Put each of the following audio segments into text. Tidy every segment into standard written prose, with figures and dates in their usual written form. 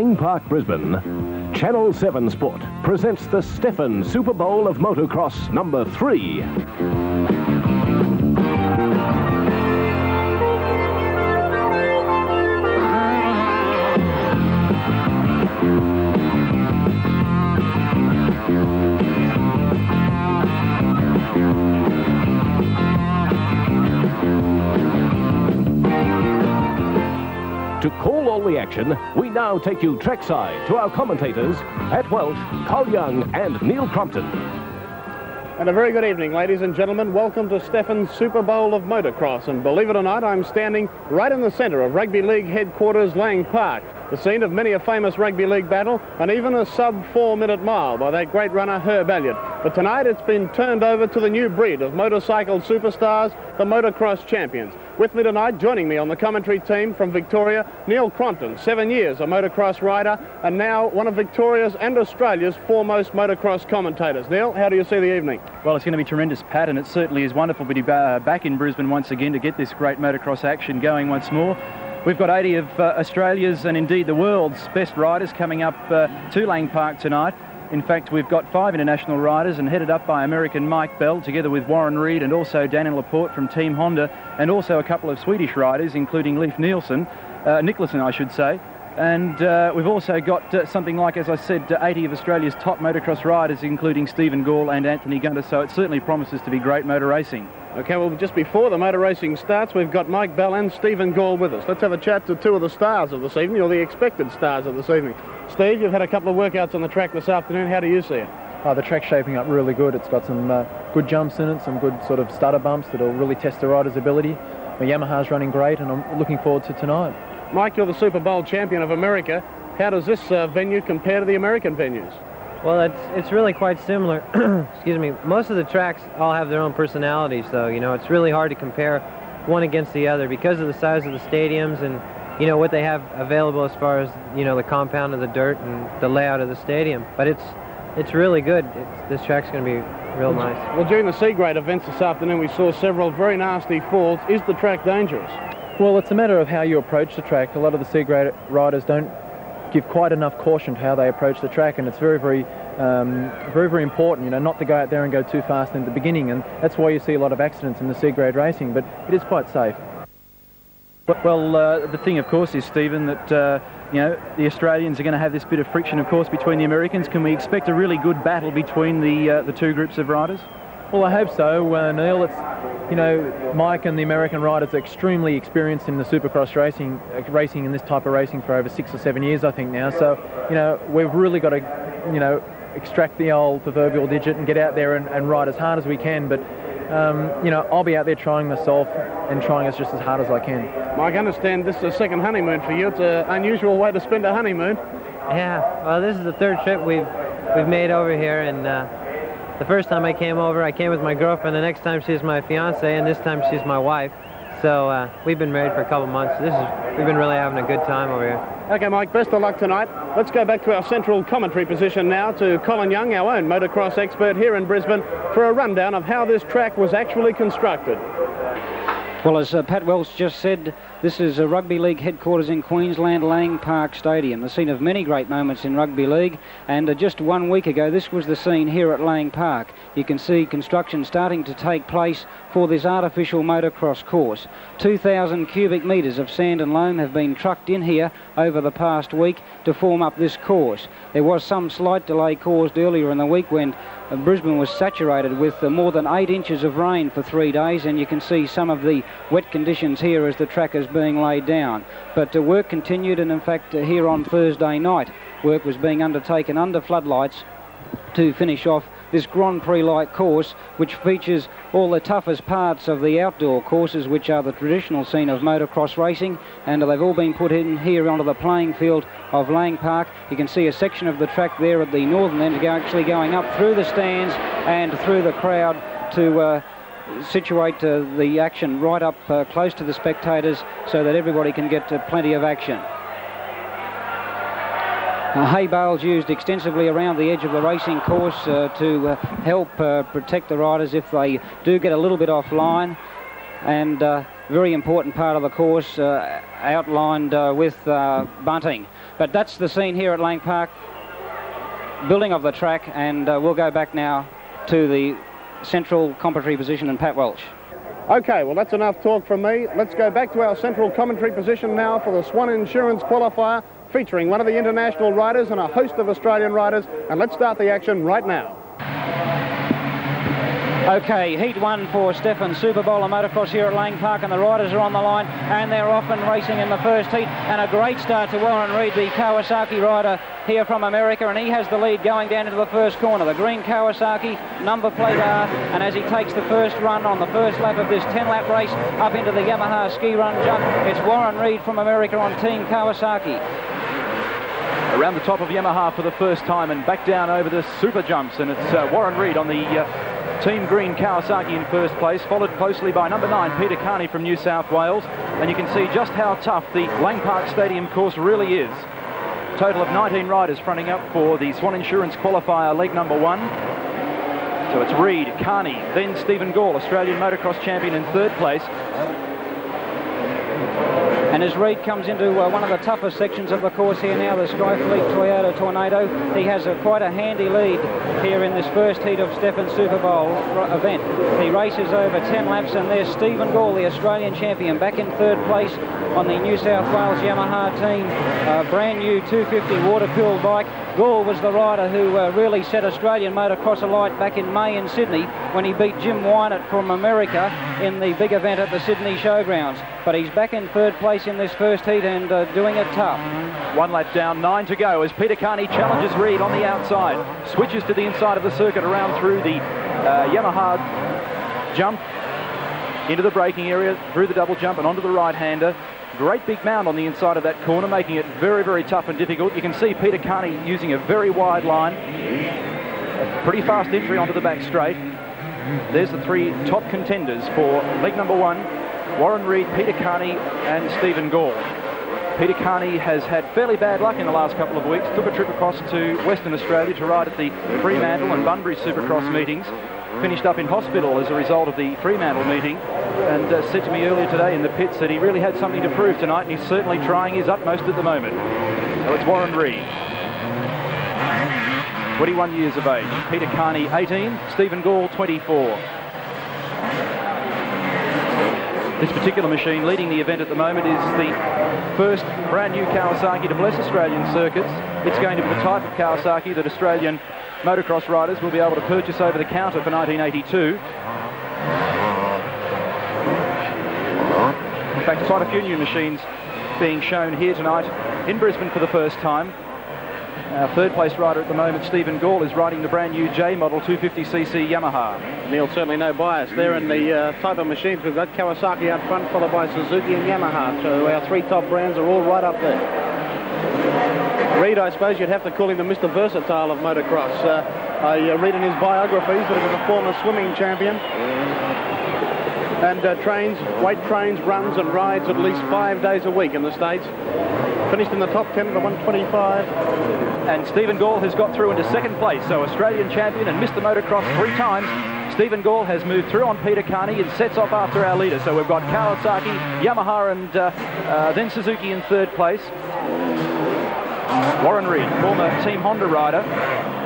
Lang Park, Brisbane, Channel 7 Sport presents the Stefan Super Bowl of Motocross number 3. To call all the action, we now take you trackside to our commentators at Welsh, Col Young and Neil Crompton. And a very good evening, ladies and gentlemen. Welcome to Stefan's Super Bowl of Motocross. And believe it or not, I'm standing right in the centre of Rugby League headquarters, Lang Park, the scene of many a famous Rugby League battle and even a sub-4-minute mile by that great runner, Herb Elliott. But tonight it's been turned over to the new breed of motorcycle superstars, the Motocross champions. With me tonight, joining me on the commentary team from Victoria, Neil Crompton, 7 years a motocross rider and now one of Victoria's and Australia's foremost motocross commentators. Neil, how do you see the evening? Well, it's going to be tremendous, Pat, and it certainly is wonderful to be back in Brisbane once again to get this great motocross action going once more. We've got 80 of Australia's and indeed the world's best riders coming up to Lang Park tonight. In fact, we've got 5 international riders and headed up by American Mike Bell together with Warren Reed and also Daniel Laporte from Team Honda, and also a couple of Swedish riders including Leif Nicholson, I should say. And we've also got something like, as I said, 80 of Australia's top motocross riders, including Stephen Gall and Anthony Gunter, so it certainly promises to be great motor racing. Okay, well, just before the motor racing starts, we've got Mike Bell and Stephen Gall with us. Let's have a chat to two of the stars of this evening, or the expected stars of this evening. Steve, you've had a couple of workouts on the track this afternoon. How do you see it? The track's shaping up really good. It's got some good jumps in it, some good sort of stutter bumps that'll really test the rider's ability. My Yamaha's running great, and I'm looking forward to tonight. Mike, you're the Super Bowl champion of America. How does this venue compare to the American venues? Well, it's really quite similar. Excuse me. Most of the tracks all have their own personalities, though. You know, it's really hard to compare one against the other because of the size of the stadiums and, you know, what they have available as far as, you know, the compound of the dirt and the layout of the stadium. But it's really good. This track's going to be real nice. Well, during the C-grade events this afternoon, we saw several very nasty falls. Is the track dangerous? Well, it's a matter of how you approach the track. A lot of the C-grade riders don't give quite enough caution to how they approach the track, and it's very, very important, you know, not to go out there and go too fast in the beginning, and that's why you see a lot of accidents in the C-grade racing, but it is quite safe. Well, the thing, of course, is, Stephen, that you know, the Australians are going to have this bit of friction, of course, between the Americans. Can we expect a really good battle between the two groups of riders? Well, I hope so, Neil. It's, you know, Mike and the American riders are extremely experienced in the Supercross racing in this type of racing for over 6 or 7 years, I think now. So, you know, we've really got to, you know, extract the old proverbial digit and get out there and ride as hard as we can. But, you know, I'll be out there trying myself and trying as just as hard as I can. Mike, I understand this is a second honeymoon for you. It's an unusual way to spend a honeymoon. Yeah, well, this is the third trip we've made over here, and the first time I came over, I came with my girlfriend. The next time she's my fiance, and this time she's my wife. So we've been married for a couple months. We've been really having a good time over here. Okay, Mike, best of luck tonight. Let's go back to our central commentary position now to Colin Young, our own motocross expert here in Brisbane, for a rundown of how this track was actually constructed. Well, as Pat Welsh just said, this is a Rugby League headquarters in Queensland, Lang Park Stadium, the scene of many great moments in Rugby League, and just 1 week ago this was the scene here at Lang Park. You can see construction starting to take place for this artificial motocross course. 2,000 cubic metres of sand and loam have been trucked in here over the past week to form up this course. There was some slight delay caused earlier in the week when Brisbane was saturated with more than 8 inches of rain for 3 days, and you can see some of the wet conditions here as the track is being laid down. But work continued, and in fact here on Thursday night work was being undertaken under floodlights to finish off this Grand Prix-like course, which features all the toughest parts of the outdoor courses, which are the traditional scene of motocross racing, and they've all been put in here onto the playing field of Lang Park. You can see a section of the track there at the northern end actually going up through the stands and through the crowd to situate the action right up close to the spectators so that everybody can get plenty of action. Hay bales used extensively around the edge of the racing course to help protect the riders if they do get a little bit offline, and very important part of the course, outlined with bunting. But that's the scene here at Lang Park, building of the track, and we'll go back now to the central commentary position and Pat Welch. Okay, well, that's enough talk from me. Let's go back to our central commentary position now for the Swan Insurance qualifier, featuring one of the international riders and a host of Australian riders, and let's start the action right now. Okay, heat 1 for Stefan SUPERBOWL of Motocross here at Lang Park, and the riders are on the line, and they're off and racing in the first heat, and a great start to Warren Reid, the Kawasaki rider here from America, and he has the lead going down into the first corner. The green Kawasaki, number plate R, and as he takes the first run on the first lap of this 10-lap race up into the Yamaha ski run jump, it's Warren Reid from America on Team Kawasaki. Around the top of Yamaha for the first time and back down over the super jumps, and it's Warren Reid on the Team Green Kawasaki in first place, followed closely by number 9 Peter Carney from New South Wales, and you can see just how tough the Lang Park Stadium course really is. Total of 19 riders fronting up for the Swan Insurance qualifier leg number 1. So it's Reid, Carney, then Stephen Gall, Australian motocross champion in third place. And as Reid comes into one of the toughest sections of the course here now, the Skyfleet Toyota Tornado, he has quite a handy lead here in this first heat of Stefan SUPERBOWL event. He races over 10 laps, and there's Stephen Gall, the Australian champion, back in third place on the New South Wales Yamaha team, brand new 250 water-cooled bike. Gall was the rider who really set Australian motocross alight back in May in Sydney when he beat Jim Wynett from America in the big event at the Sydney Showgrounds. But he's back in third place in this first heat and doing it tough. 1 lap down, 9 to go as Peter Carney challenges Reid on the outside. Switches to the inside of the circuit around through the Yamaha jump into the braking area, through the double jump and onto the right-hander. Great big mound on the inside of that corner, making it very, very tough and difficult. You can see Peter Carney using a very wide line. A pretty fast entry onto the back straight. There's the 3 top contenders for leg number 1. Warren Reid, Peter Carney and Stephen Gall. Peter Carney has had fairly bad luck in the last couple of weeks. Took a trip across to Western Australia to ride at the Fremantle and Bunbury Supercross meetings. Finished up in hospital as a result of the Fremantle meeting, and said to me earlier today in the pits that he really had something to prove tonight, and he's certainly trying his utmost at the moment. So it's Warren Reid, 21 years of age. Peter Carney, 18. Stephen Gall, 24. This particular machine leading the event at the moment is the first brand new Kawasaki to bless Australian circuits. It's going to be the type of Kawasaki that Australian motocross riders will be able to purchase over the counter for 1982. In fact, quite a few new machines being shown here tonight in Brisbane for the first time. Our third place rider at the moment, Stephen Gall, is riding the brand new J model 250cc Yamaha. Neil, certainly no bias there in the type of machines. We've got Kawasaki out front, followed by Suzuki and Yamaha. So our 3 top brands are all right up there. Reid, I suppose you'd have to call him the Mr. Versatile of motocross. I read in his biographies that he was a former swimming champion and weight trains, runs and rides at least 5 days a week in the States. Finished in the top 10 of the 125. And Stephen Gall has got through into second place, so Australian champion and Mr. Motocross 3 times. Stephen Gall has moved through on Peter Carney and sets off after our leader. So we've got Kawasaki, Yamaha and then Suzuki in third place. Warren Reid, former Team Honda rider,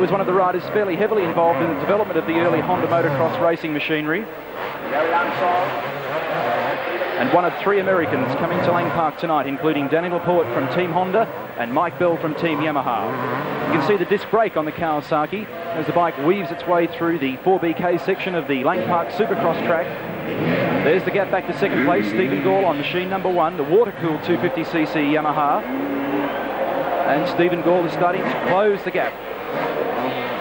was one of the riders fairly heavily involved in the development of the early Honda motocross racing machinery. And one of 3 Americans coming to Lang Park tonight, including Danny Laporte from Team Honda and Mike Bell from Team Yamaha. You can see the disc brake on the Kawasaki as the bike weaves its way through the 4BK section of the Lang Park Supercross track. There's the gap back to second place. Stephen Gall on machine number 1, the water-cooled 250cc Yamaha. And Stephen Gall is starting to close the gap.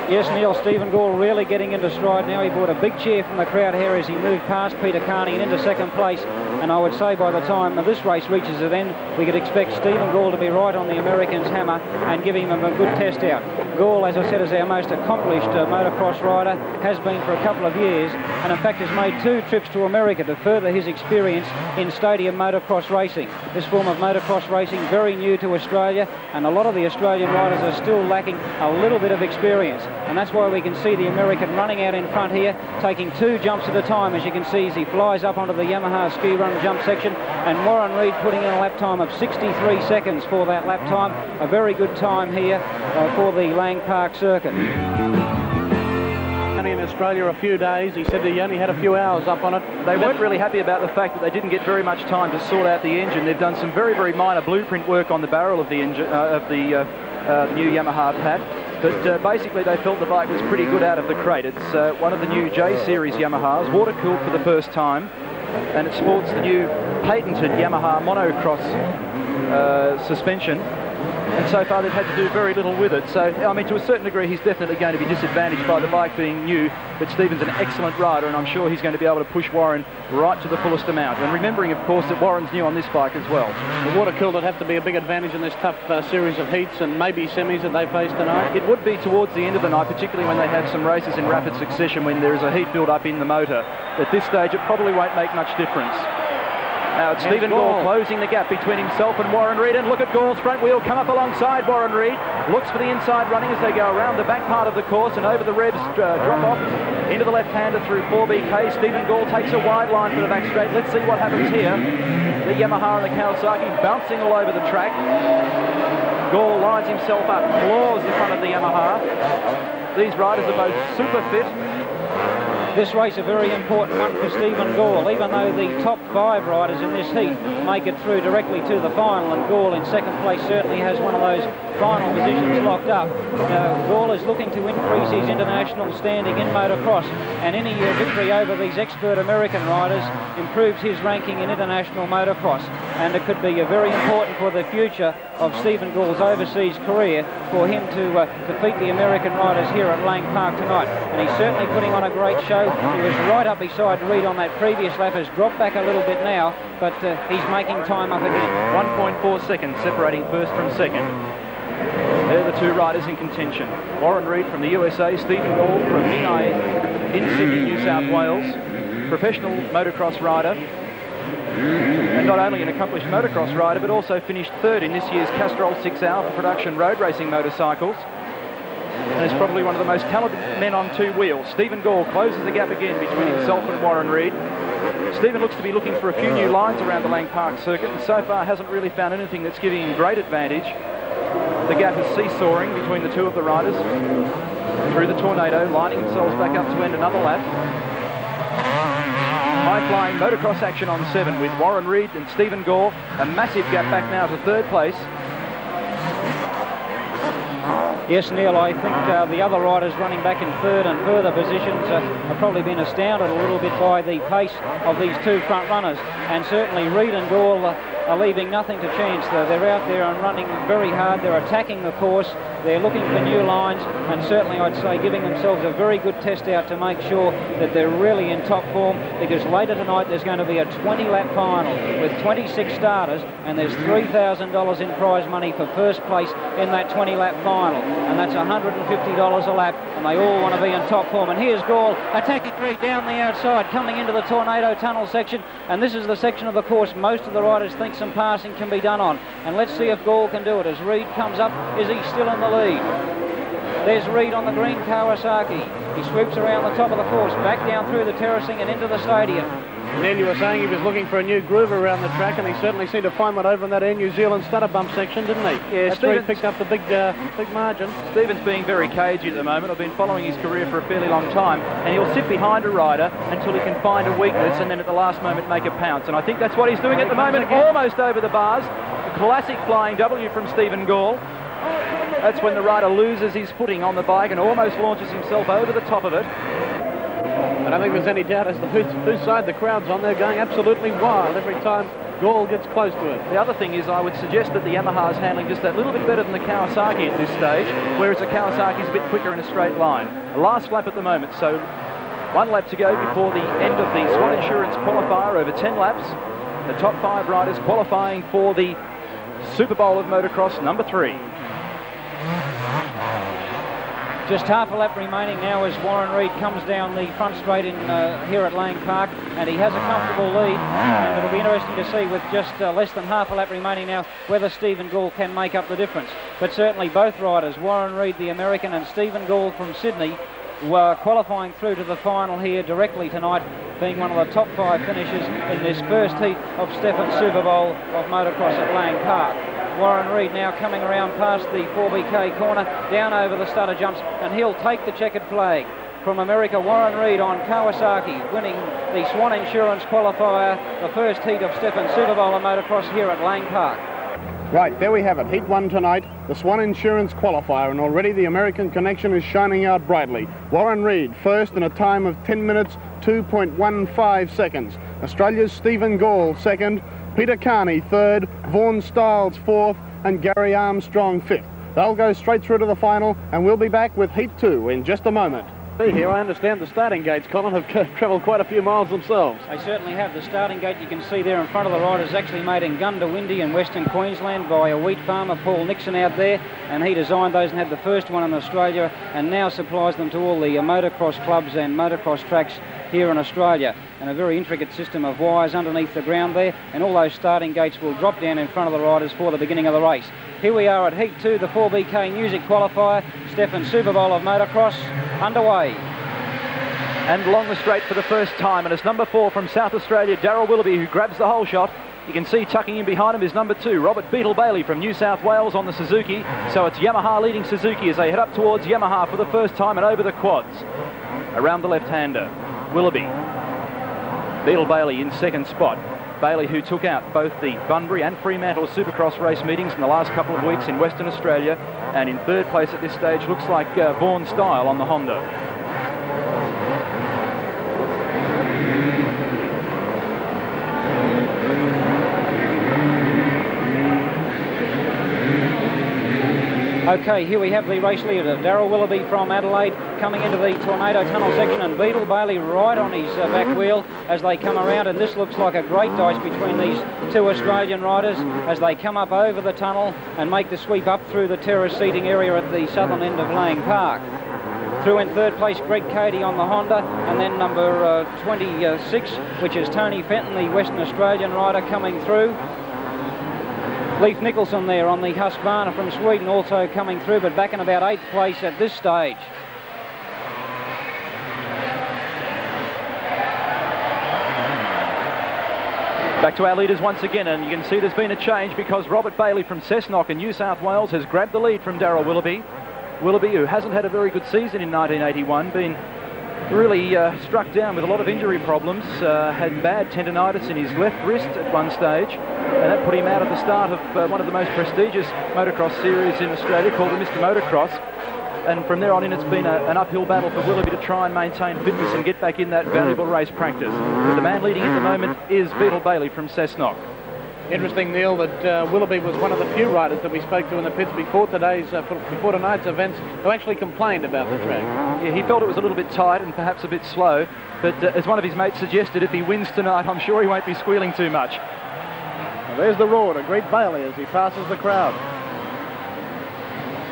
Yes, Neil, Stephen Gall really getting into stride now. He brought a big cheer from the crowd here as he moved past Peter Carney and into second place. And I would say by the time this race reaches its end, we could expect Stephen Gall to be right on the American's hammer and giving them a good test out. Gall, as I said, is our most accomplished motocross rider, has been for a couple of years, and in fact has made 2 trips to America to further his experience in stadium motocross racing. This form of motocross racing very new to Australia, and a lot of the Australian riders are still lacking a little bit of experience. and that's why we can see the American running out in front here, taking 2 jumps at a time, as you can see, as he flies up onto the Yamaha ski run jump section, and Warren Reid putting in a lap time of 63 seconds for that lap time. A very good time here for the Lang Park circuit. In Australia a few days. He said he only had a few hours up on it. They weren't really happy about the fact that they didn't get very much time to sort out the engine. They've done some very, very minor blueprint work on the barrel of the engine of the new Yamaha Pat, but basically they felt the bike was pretty good out of the crate. It's one of the new J Series Yamahas, water cooled for the first time, and it sports the new patented Yamaha Motocross suspension. And so far they've had to do very little with it. So, I mean, to a certain degree, he's definitely going to be disadvantaged by the bike being new, but Stephen's an excellent rider, and I'm sure he's going to be able to push Warren right to the fullest amount. And remembering, of course, that Warren's new on this bike as well. The water cooled would have to be a big advantage in this tough series of heats and maybe semis that they face tonight. It would be towards the end of the night, particularly when they have some races in rapid succession when there is a heat build-up in the motor. At this stage, it probably won't make much difference. Now it's Stephen Gall closing the gap between himself and Warren Reid, and look at Gall's front wheel come up alongside Warren Reid. Looks for the inside running as they go around the back part of the course and over the revs, drop off into the left-hander through 4BK. Stephen Gall takes a wide line for the back straight. Let's see what happens here. The Yamaha and the Kawasaki bouncing all over the track. Gall lines himself up, claws the front of the Yamaha. These riders are both super fit. This race a very important one for Stephen Gall, even though the top 5 riders in this heat make it through directly to the final, and Gall in second place certainly has one of those final positions locked up. Gall is looking to increase his international standing in motocross, and any victory over these expert American riders improves his ranking in international motocross, and it could be very important for the future of Stephen Gall's overseas career for him to defeat the American riders here at Lang Park tonight. And he's certainly putting on a great show. He was right up beside Reid on that previous lap, has dropped back a little bit now, but he's making time up again. 1.4 seconds separating first from second. They're the 2 riders in contention. Warren Reid from the USA, Stephen Gall from Menai in Sydney, New South Wales. Professional motocross rider. And not only an accomplished motocross rider, but also finished 3rd in this year's Castrol 6 Hour for production road racing motorcycles. And is probably one of the most talented men on 2 wheels. Stephen Gall closes the gap again between himself and Warren Reid. Stephen looks to be looking for a few new lines around the Lang Park circuit, and so far hasn't really found anything that's giving him great advantage. The gap is seesawing between the 2 of the riders through the tornado, lining themselves back up to end another lap. High-flying motocross action on 7 with Warren Reid and Stephen Gall. A massive gap back now to 3rd place. Yes, Neil, I think the other riders running back in 3rd and further positions have probably been astounded a little bit by the pace of these 2 front runners. And certainly Reid and Gall are leaving nothing to chance. They're out there and running very hard. They're attacking the course. They're looking for new lines, and certainly I'd say giving themselves a very good test out to make sure that they're really in top form, because later tonight there's going to be a 20-lap final with 26 starters, and there's $3,000 in prize money for first place in that 20-lap final, and that's $150 a lap, and they all want to be in top form. And here's Gall attacking Reid down the outside, coming into the tornado tunnel section, and this is the section of the course most of the riders think some passing can be done on. And let's see if Gall can do it as Reid comes up. Is he still in the lead? There's Reid on the green Kawasaki. He swoops around the top of the course, back down through the terracing and into the stadium. Neil, you were saying he was looking for a new groove around the track, and he certainly seemed to find one over in that Air New Zealand stutter bump section, didn't he? Yeah, that's where he picked up the big margin. Stephen's being very cagey at the moment. I've been following his career for a fairly long time, and he'll sit behind a rider until he can find a weakness and then at the last moment make a pounce. And I think that's what he's doing at the moment, almost over the bars. A classic flying W from Stephen Gall. That's when the rider loses his footing on the bike and almost launches himself over the top of it. I don't think there's any doubt as to whose side the crowd's on. They're going absolutely wild every time Gall gets close to it. The other thing is I would suggest that the Yamaha is handling just that little bit better than the Kawasaki at this stage, whereas the Kawasaki's a bit quicker in a straight line. The last lap at the moment, so 1 lap to go before the end of the Swan Insurance qualifier over 10 laps. The top 5 riders qualifying for the Super Bowl of Motocross number 3. Just half a lap remaining now as Warren Reid comes down the front straight in here at Lang Park, and he has a comfortable lead, and it'll be interesting to see with just less than half a lap remaining now whether Stephen Gould can make up the difference. But certainly both riders, Warren Reid the American and Stephen Gould from Sydney, were qualifying through to the final here directly tonight, being one of the top 5 finishes in this first heat of Stephen's Super Bowl of motocross at Lang Park. Warren Reid now coming around past the 4BK corner, down over the stutter jumps, and he'll take the checkered flag. From America, Warren Reid on Kawasaki, winning the Swan Insurance qualifier, the first heat of Stephen's Super Bowl of motocross here at Lang Park. Right, there we have it. Heat 1 tonight, the Swan Insurance qualifier, and already the American connection is shining out brightly. Warren Reid first in a time of 10 minutes, 2.15 seconds. Australia's Stephen Gould second, Peter Carney third, Vaughan Stiles fourth, and Gary Armstrong fifth. They'll go straight through to the final, and we'll be back with Heat 2 in just a moment. Here, I understand the starting gates, Colin, have travelled quite a few miles themselves. They certainly have. The starting gate you can see there in front of the riders, actually made in Gundawindi in Western Queensland by a wheat farmer, Paul Nixon, out there, and he designed those and had the first one in Australia, and now supplies them to all the motocross clubs and motocross tracks here in Australia. And a very intricate system of wires underneath the ground there, and all those starting gates will drop down in front of the riders for the beginning of the race. Here we are at Heat 2, the 4BK Music qualifier, Stephen's Super Bowl of motocross underway. And along the straight for the first time, and it's number 4 from South Australia, Darryl Willoughby, who grabs the whole shot. You can see tucking in behind him is number 2, Robert Beetle Bailey from New South Wales on the Suzuki. So it's Yamaha leading Suzuki as they head up towards Yamaha for the first time and over the quads. Around the left-hander, Willoughby. Beetle Bailey in second spot. Bailey, who took out both the Bunbury and Fremantle Supercross race meetings in the last couple of weeks in Western Australia, and in third place at this stage looks like Vaughan Style on the Honda. Okay, here we have the race leader, Darryl Willoughby from Adelaide, coming into the Tornado Tunnel section, and Beetle Bailey right on his back wheel as they come around, and this looks like a great dice between these two Australian riders as they come up over the tunnel and make the sweep up through the terrace seating area at the southern end of Lang Park. Through in third place, Greg Cady on the Honda, and then number 26, which is Tony Fenton, the Western Australian rider, coming through. Leif Nicholson there on the Husqvarna from Sweden also coming through, but back in about 8th place at this stage. Back to our leaders once again, and you can see there's been a change because Robert Bailey from Cessnock in New South Wales has grabbed the lead from Darryl Willoughby. Willoughby, who hasn't had a very good season in 1981, been really struck down with a lot of injury problems, had bad tendonitis in his left wrist at one stage, and that put him out at the start of one of the most prestigious motocross series in Australia called the Mr. Motocross. And from there on in, it's been an uphill battle for Willoughby to try and maintain fitness and get back in that valuable race practice. But the man leading at the moment is Beetle Bailey from Cessnock. Interesting, Neil, that Willoughby was one of the few riders that we spoke to in the pits before tonight's events who actually complained about the track. Yeah, he felt it was a little bit tight and perhaps a bit slow, but as one of his mates suggested, if he wins tonight, I'm sure he won't be squealing too much. Well, there's the roar to greet Bailey as he passes the crowd.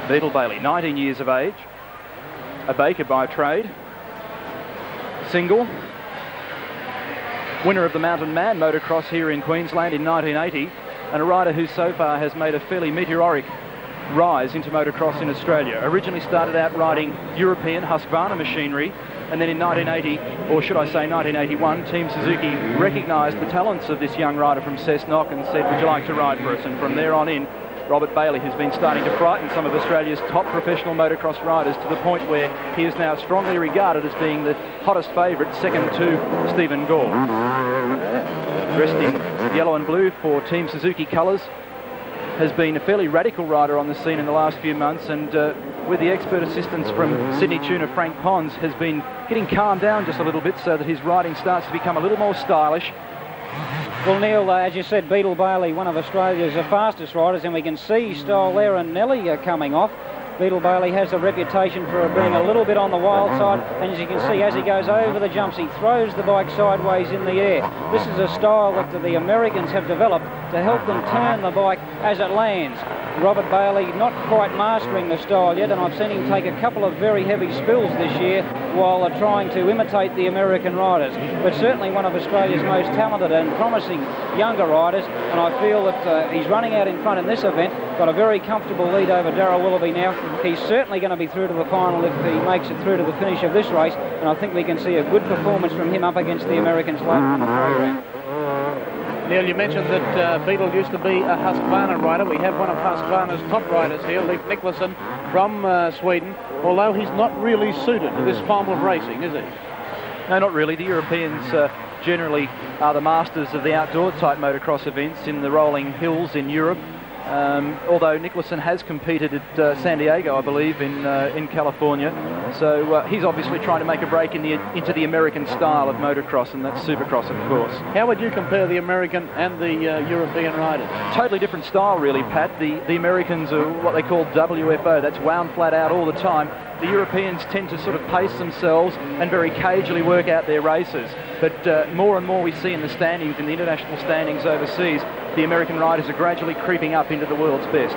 Beetle Bailey, 19 years of age, a baker by trade, single, winner of the Mountain Man motocross here in Queensland in 1980, and a rider who so far has made a fairly meteoric rise into motocross in Australia. Originally started out riding European Husqvarna machinery, and then in 1980, or should I say 1981, Team Suzuki recognised the talents of this young rider from Cessnock and said, would you like to ride for us? And from there on in, Robert Bailey has been starting to frighten some of Australia's top professional motocross riders to the point where he is now strongly regarded as being the hottest favourite, second to Stephen Gould. Dressed in yellow and blue for Team Suzuki colours, has been a fairly radical rider on the scene in the last few months, and with the expert assistance from Sydney tuner Frank Pons, has been getting calmed down just a little bit so that his riding starts to become a little more stylish. Well, Neil, as you said, Beetle Bailey, one of Australia's fastest riders, and we can see Style there and Nelly coming off. Beetle Bailey has a reputation for being a little bit on the wild side, and as you can see, as he goes over the jumps, he throws the bike sideways in the air. This is a style that the Americans have developed to help them turn the bike as it lands. Robert Bailey not quite mastering the style yet, and I've seen him take a couple of very heavy spills this year while trying to imitate the American riders. But certainly one of Australia's most talented and promising younger riders, and I feel that he's running out in front in this event. Got a very comfortable lead over Darryl Willoughby now. He's certainly going to be through to the final if he makes it through to the finish of this race, and I think we can see a good performance from him up against the Americans later in the program. Neil, you mentioned that Beetle used to be a Husqvarna rider. We have one of Husqvarna's top riders here, Leif Nicholson from Sweden, although he's not really suited to this form of racing, is he? No, not really. The Europeans generally are the masters of the outdoor type motocross events in the rolling hills in Europe. Although Nicholson has competed at San Diego, I believe, in California. So he's obviously trying to make a break into the American style of motocross, and that's Supercross, of course. How would you compare the American and the European riders? Totally different style, really, Pat. The Americans are what they call WFO. That's wound flat out all the time. The Europeans tend to sort of pace themselves and very cagely work out their races. But more and more we see in the standings, in the international standings overseas, the American riders are gradually creeping up into the world's best.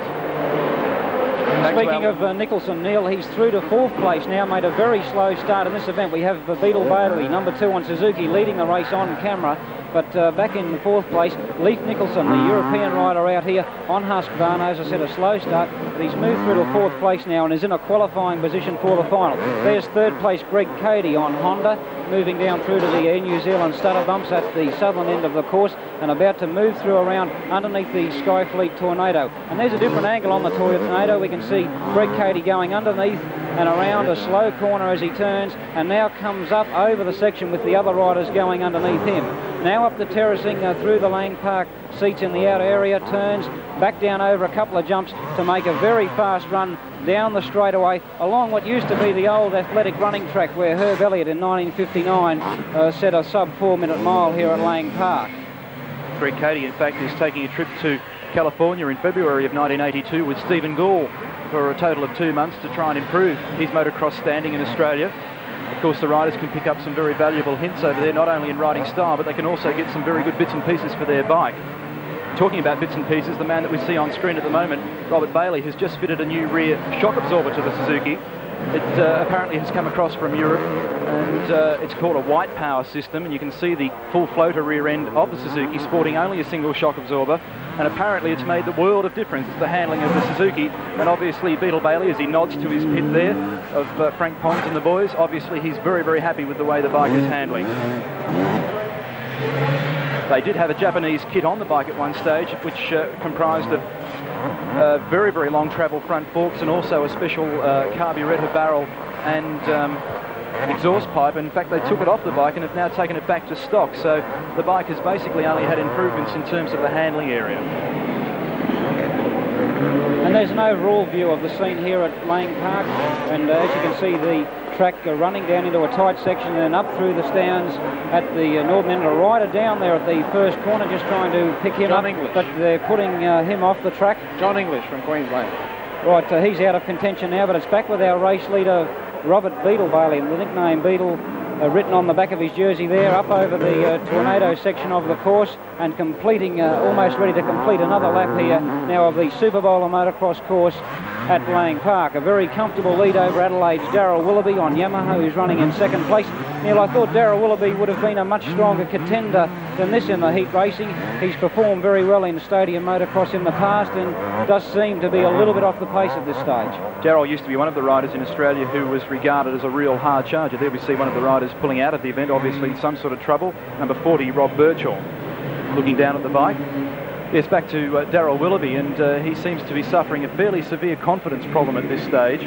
Speaking of Nicholson, Neil, he's through to 4th place now, made a very slow start in this event. We have Beetle Bailey, number 2 on Suzuki, leading the race on camera. But back in the 4th place, Leif Nicholson, the European rider out here on Husqvarna. As I said, a slow start, but he's moved through to 4th place now and is in a qualifying position for the final. There's 3rd place Greg Cady on Honda, moving down through to the Air New Zealand stutter bumps at the southern end of the course and about to move through around underneath the Skyfleet Tornado. And there's a different angle on the Tornado. We can see Greg Cady going underneath and around a slow corner as he turns, and now comes up over the section with the other riders going underneath him. Now up the terracing through the Lang Park seats in the outer area, turns back down over a couple of jumps to make a very fast run down the straightaway along what used to be the old athletic running track where Herb Elliott in 1959 set a sub 4-minute mile here at Lang Park. Greg Cady, in fact, is taking a trip to California in February of 1982 with Stephen Gall for a total of 2 months to try and improve his motocross standing in Australia. Of course, the riders can pick up some very valuable hints over there, not only in riding style, but they can also get some very good bits and pieces for their bike. Talking about bits and pieces, the man that we see on screen at the moment, Robert Bailey, has just fitted a new rear shock absorber to the Suzuki. It apparently has come across from Europe, and it's called a white power system, and you can see the full floater rear end of the Suzuki sporting only a single shock absorber, and apparently it's made the world of difference to the handling of the Suzuki. And obviously Beetle Bailey, as he nods to his pit there of Frank Pons and the boys, obviously he's very, very happy with the way the bike is handling. They did have a Japanese kit on the bike at one stage, which comprised of very, very long travel front forks and also a special carburettor barrel and exhaust pipe. In fact, they took it off the bike and have now taken it back to stock. So the bike has basically only had improvements in terms of the handling area. And there's an overall view of the scene here at Lang Park, and as you can see, the track running down into a tight section and then up through the stands at the northern end. A rider down there at the first corner just trying to pick him up, but they're putting him off the track. John English from Queensland. Right, he's out of contention now, but it's back with our race leader, Robert Beetle Bailey, the nickname Beetle written on the back of his jersey there, up over the Tornado section of the course and completing, almost ready to complete another lap here now of the SUPERBOWL motocross course at Lang Park. A very comfortable lead over Adelaide's Darryl Willoughby on Yamaha, who's running in 2nd place. Neil, I thought Darryl Willoughby would have been a much stronger contender than this in the heat racing. He's performed very well in stadium motocross in the past and does seem to be a little bit off the pace at this stage. Darryl used to be one of the riders in Australia who was regarded as a real hard charger. There we see one of the riders pulling out of the event, obviously in some sort of trouble. Number 40, Rob Birchall, looking down at the bike. Yes, back to Darryl Willoughby, and he seems to be suffering a fairly severe confidence problem at this stage.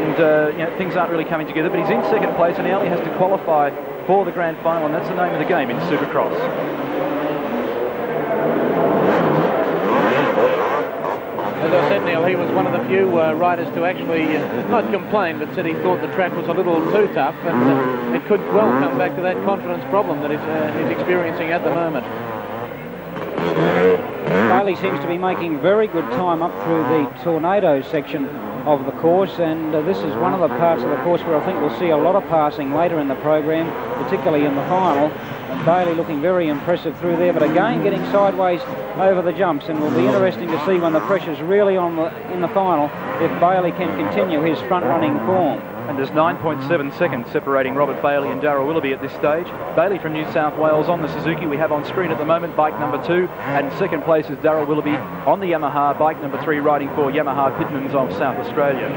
And things aren't really coming together, but he's in 2nd place and now he has to qualify for the grand final, and that's the name of the game in Supercross. As I said, Neil, he was one of the few riders to actually not complain, but said he thought the track was a little too tough, and it could well come back to that confidence problem that he's experiencing at the moment. Bailey seems to be making very good time up through the Tornado section of the course, and this is one of the parts of the course where I think we'll see a lot of passing later in the program, particularly in the final. Bailey looking very impressive through there, but again getting sideways over the jumps, and will be interesting to see when the pressure's really on in the final if Bailey can continue his front-running form. And there's 9.7 seconds separating Robert Bailey and Darryl Willoughby at this stage. Bailey from New South Wales on the Suzuki we have on screen at the moment, bike number 2, and second place is Darryl Willoughby on the Yamaha, bike number 3, riding for Yamaha Pitmans of South Australia.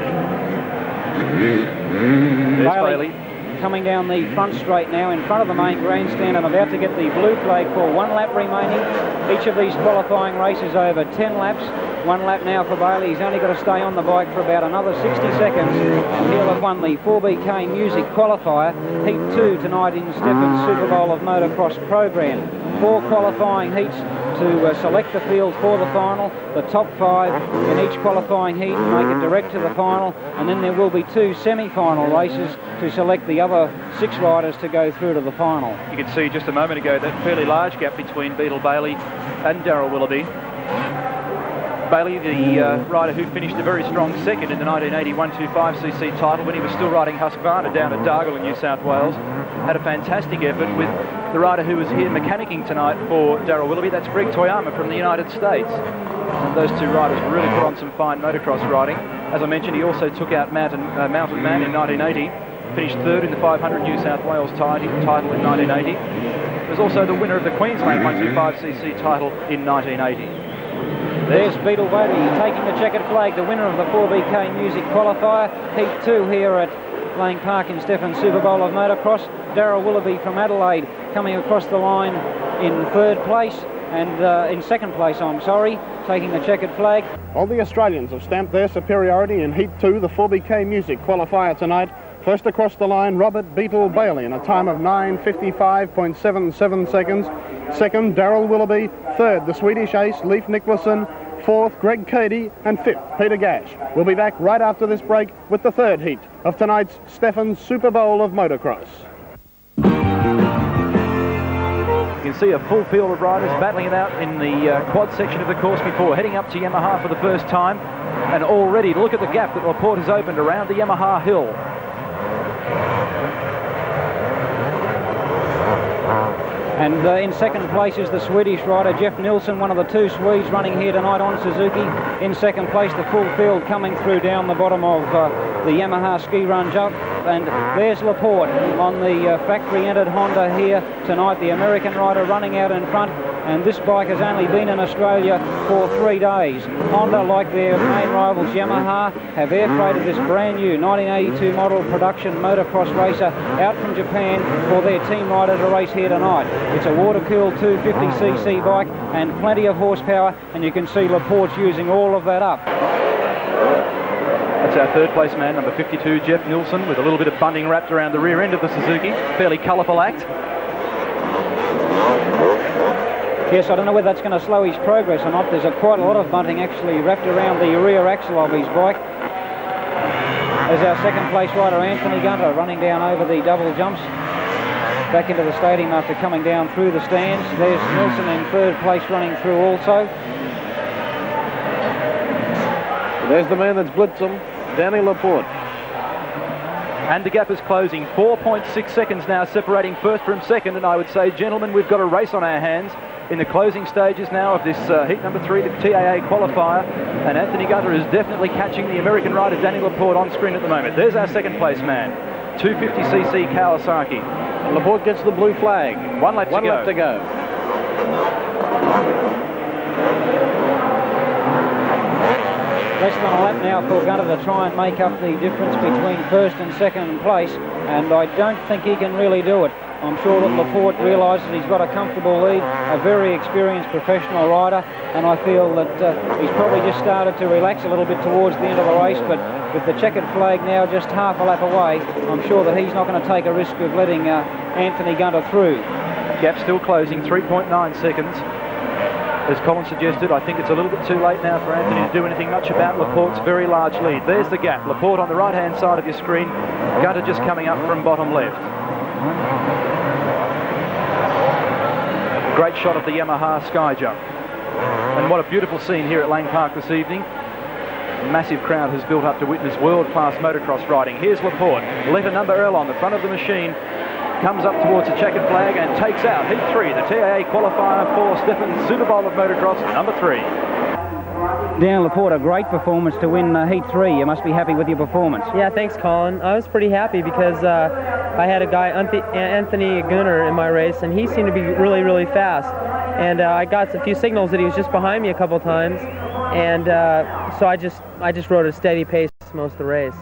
There's Bailey coming down the front straight now in front of the main grandstand and about to get the blue flag for 1 lap remaining. Each of these qualifying races over 10 laps. 1 lap now for Bailey. He's only got to stay on the bike for about another 60 seconds, and he'll have won the 4BK Music Qualifier, Heat 2 tonight in Stephen's Super Bowl of Motocross program. 4 qualifying heats to select the field for the final. The top 5 in each qualifying heat make it direct to the final, and then there will be 2 semi-final races to select the other 6 riders to go through to the final. You could see just a moment ago that fairly large gap between Beetle Bailey and Darryl Willoughby. Bailey, the rider who finished a very strong second in the 1980 125cc title when he was still riding Husqvarna down at Dargle in New South Wales, had a fantastic effort with the rider who was here mechanicking tonight for Darryl Willoughby. That's Greg Toyama from the United States. And those 2 riders really put on some fine motocross riding. As I mentioned, he also took out Mountain Man in 1980, finished 3rd in the 500 New South Wales title in 1980. He was also the winner of the Queensland 125cc title in 1980. There's Beetle Bailey taking the checkered flag, the winner of the 4BK Music Qualifier, Heat 2 here at Lang Park in Stephen's Super Bowl of Motocross. Darryl Willoughby from Adelaide coming across the line in 3rd place, and in 2nd place, taking the checkered flag. All the Australians have stamped their superiority in Heat 2, the 4BK Music Qualifier tonight. First across the line, Robert Beetle Bailey in a time of 9:55.77 seconds. Second, Darryl Willoughby. Third, the Swedish ace, Leif Nicholson. Fourth, Greg Cady. And fifth, Peter Gash. We'll be back right after this break with the 3rd heat of tonight's Stephen's Super Bowl of Motocross. You can see a full field of riders battling it out in the quad section of the course before heading up to Yamaha for the first time. And already, look at the gap that Laporte has opened around the Yamaha hill. And in 2nd place is the Swedish rider Jeff Nilsson, one of the 2 Swedes running here tonight on Suzuki. In 2nd place, the full field coming through down the bottom of the Yamaha ski run jump. And there's Laporte on the factory-entered Honda here tonight, the American rider running out in front. And this bike has only been in Australia for 3 days. Honda, like their main rivals Yamaha, have air freighted this brand new 1982 model production motocross racer out from Japan for their team rider to race here tonight. It's a water-cooled 250cc bike and plenty of horsepower, and you can see Laporte's using all of that up. That's our 3rd place man, number 52, Jeff Nilsson, with a little bit of bunting wrapped around the rear end of the Suzuki. Fairly colourful act. Yes, I don't know whether that's going to slow his progress or not. There's quite a lot of bunting actually wrapped around the rear axle of his bike. There's our 2nd place rider, Anthony Gunter, running down over the double jumps back into the stadium after coming down through the stands. There's Nilsson in 3rd place running through also. There's the man that's blitzed him, Danny Laporte. And the gap is closing. 4.6 seconds now separating 1st from 2nd, and I would say, gentlemen, we've got a race on our hands in the closing stages now of this heat number 3, the TAA qualifier, and Anthony Gunter is definitely catching the American rider Danny Laporte on screen at the moment. There's our 2nd place man, 250cc Kawasaki. And Laporte gets the blue flag. 1 lap to go. Less than a lap now for Gunter to try and make up the difference between 1st and 2nd place, and I don't think he can really do it. I'm sure that Laporte realises he's got a comfortable lead, a very experienced professional rider, and I feel that he's probably just started to relax a little bit towards the end of the race, but with the checkered flag now just half a lap away, I'm sure that he's not going to take a risk of letting Anthony Gunter through. Gap still closing, 3.9 seconds. As Colin suggested, I think it's a little bit too late now for Anthony to do anything much about Laporte's very large lead. There's the gap. Laporte on the right-hand side of your screen. Gunter just coming up from bottom left. Great shot of the Yamaha sky jump. And what a beautiful scene here at Lang Park this evening. A massive crowd has built up to witness world-class motocross riding. Here's Laporte, letter number L on the front of the machine. comes up towards the checkered flag and takes out Heat 3, the TAA qualifier for Stephen's Super Bowl of Motocross, number 3. Dan Laporte, a great performance to win Heat 3. You must be happy with your performance. Yeah, thanks, Colin. I was pretty happy because I had a guy, Anthony Gunner, in my race, and he seemed to be really, really fast. And I got a few signals that he was just behind me a couple times, and so I just rode a steady pace most of the race.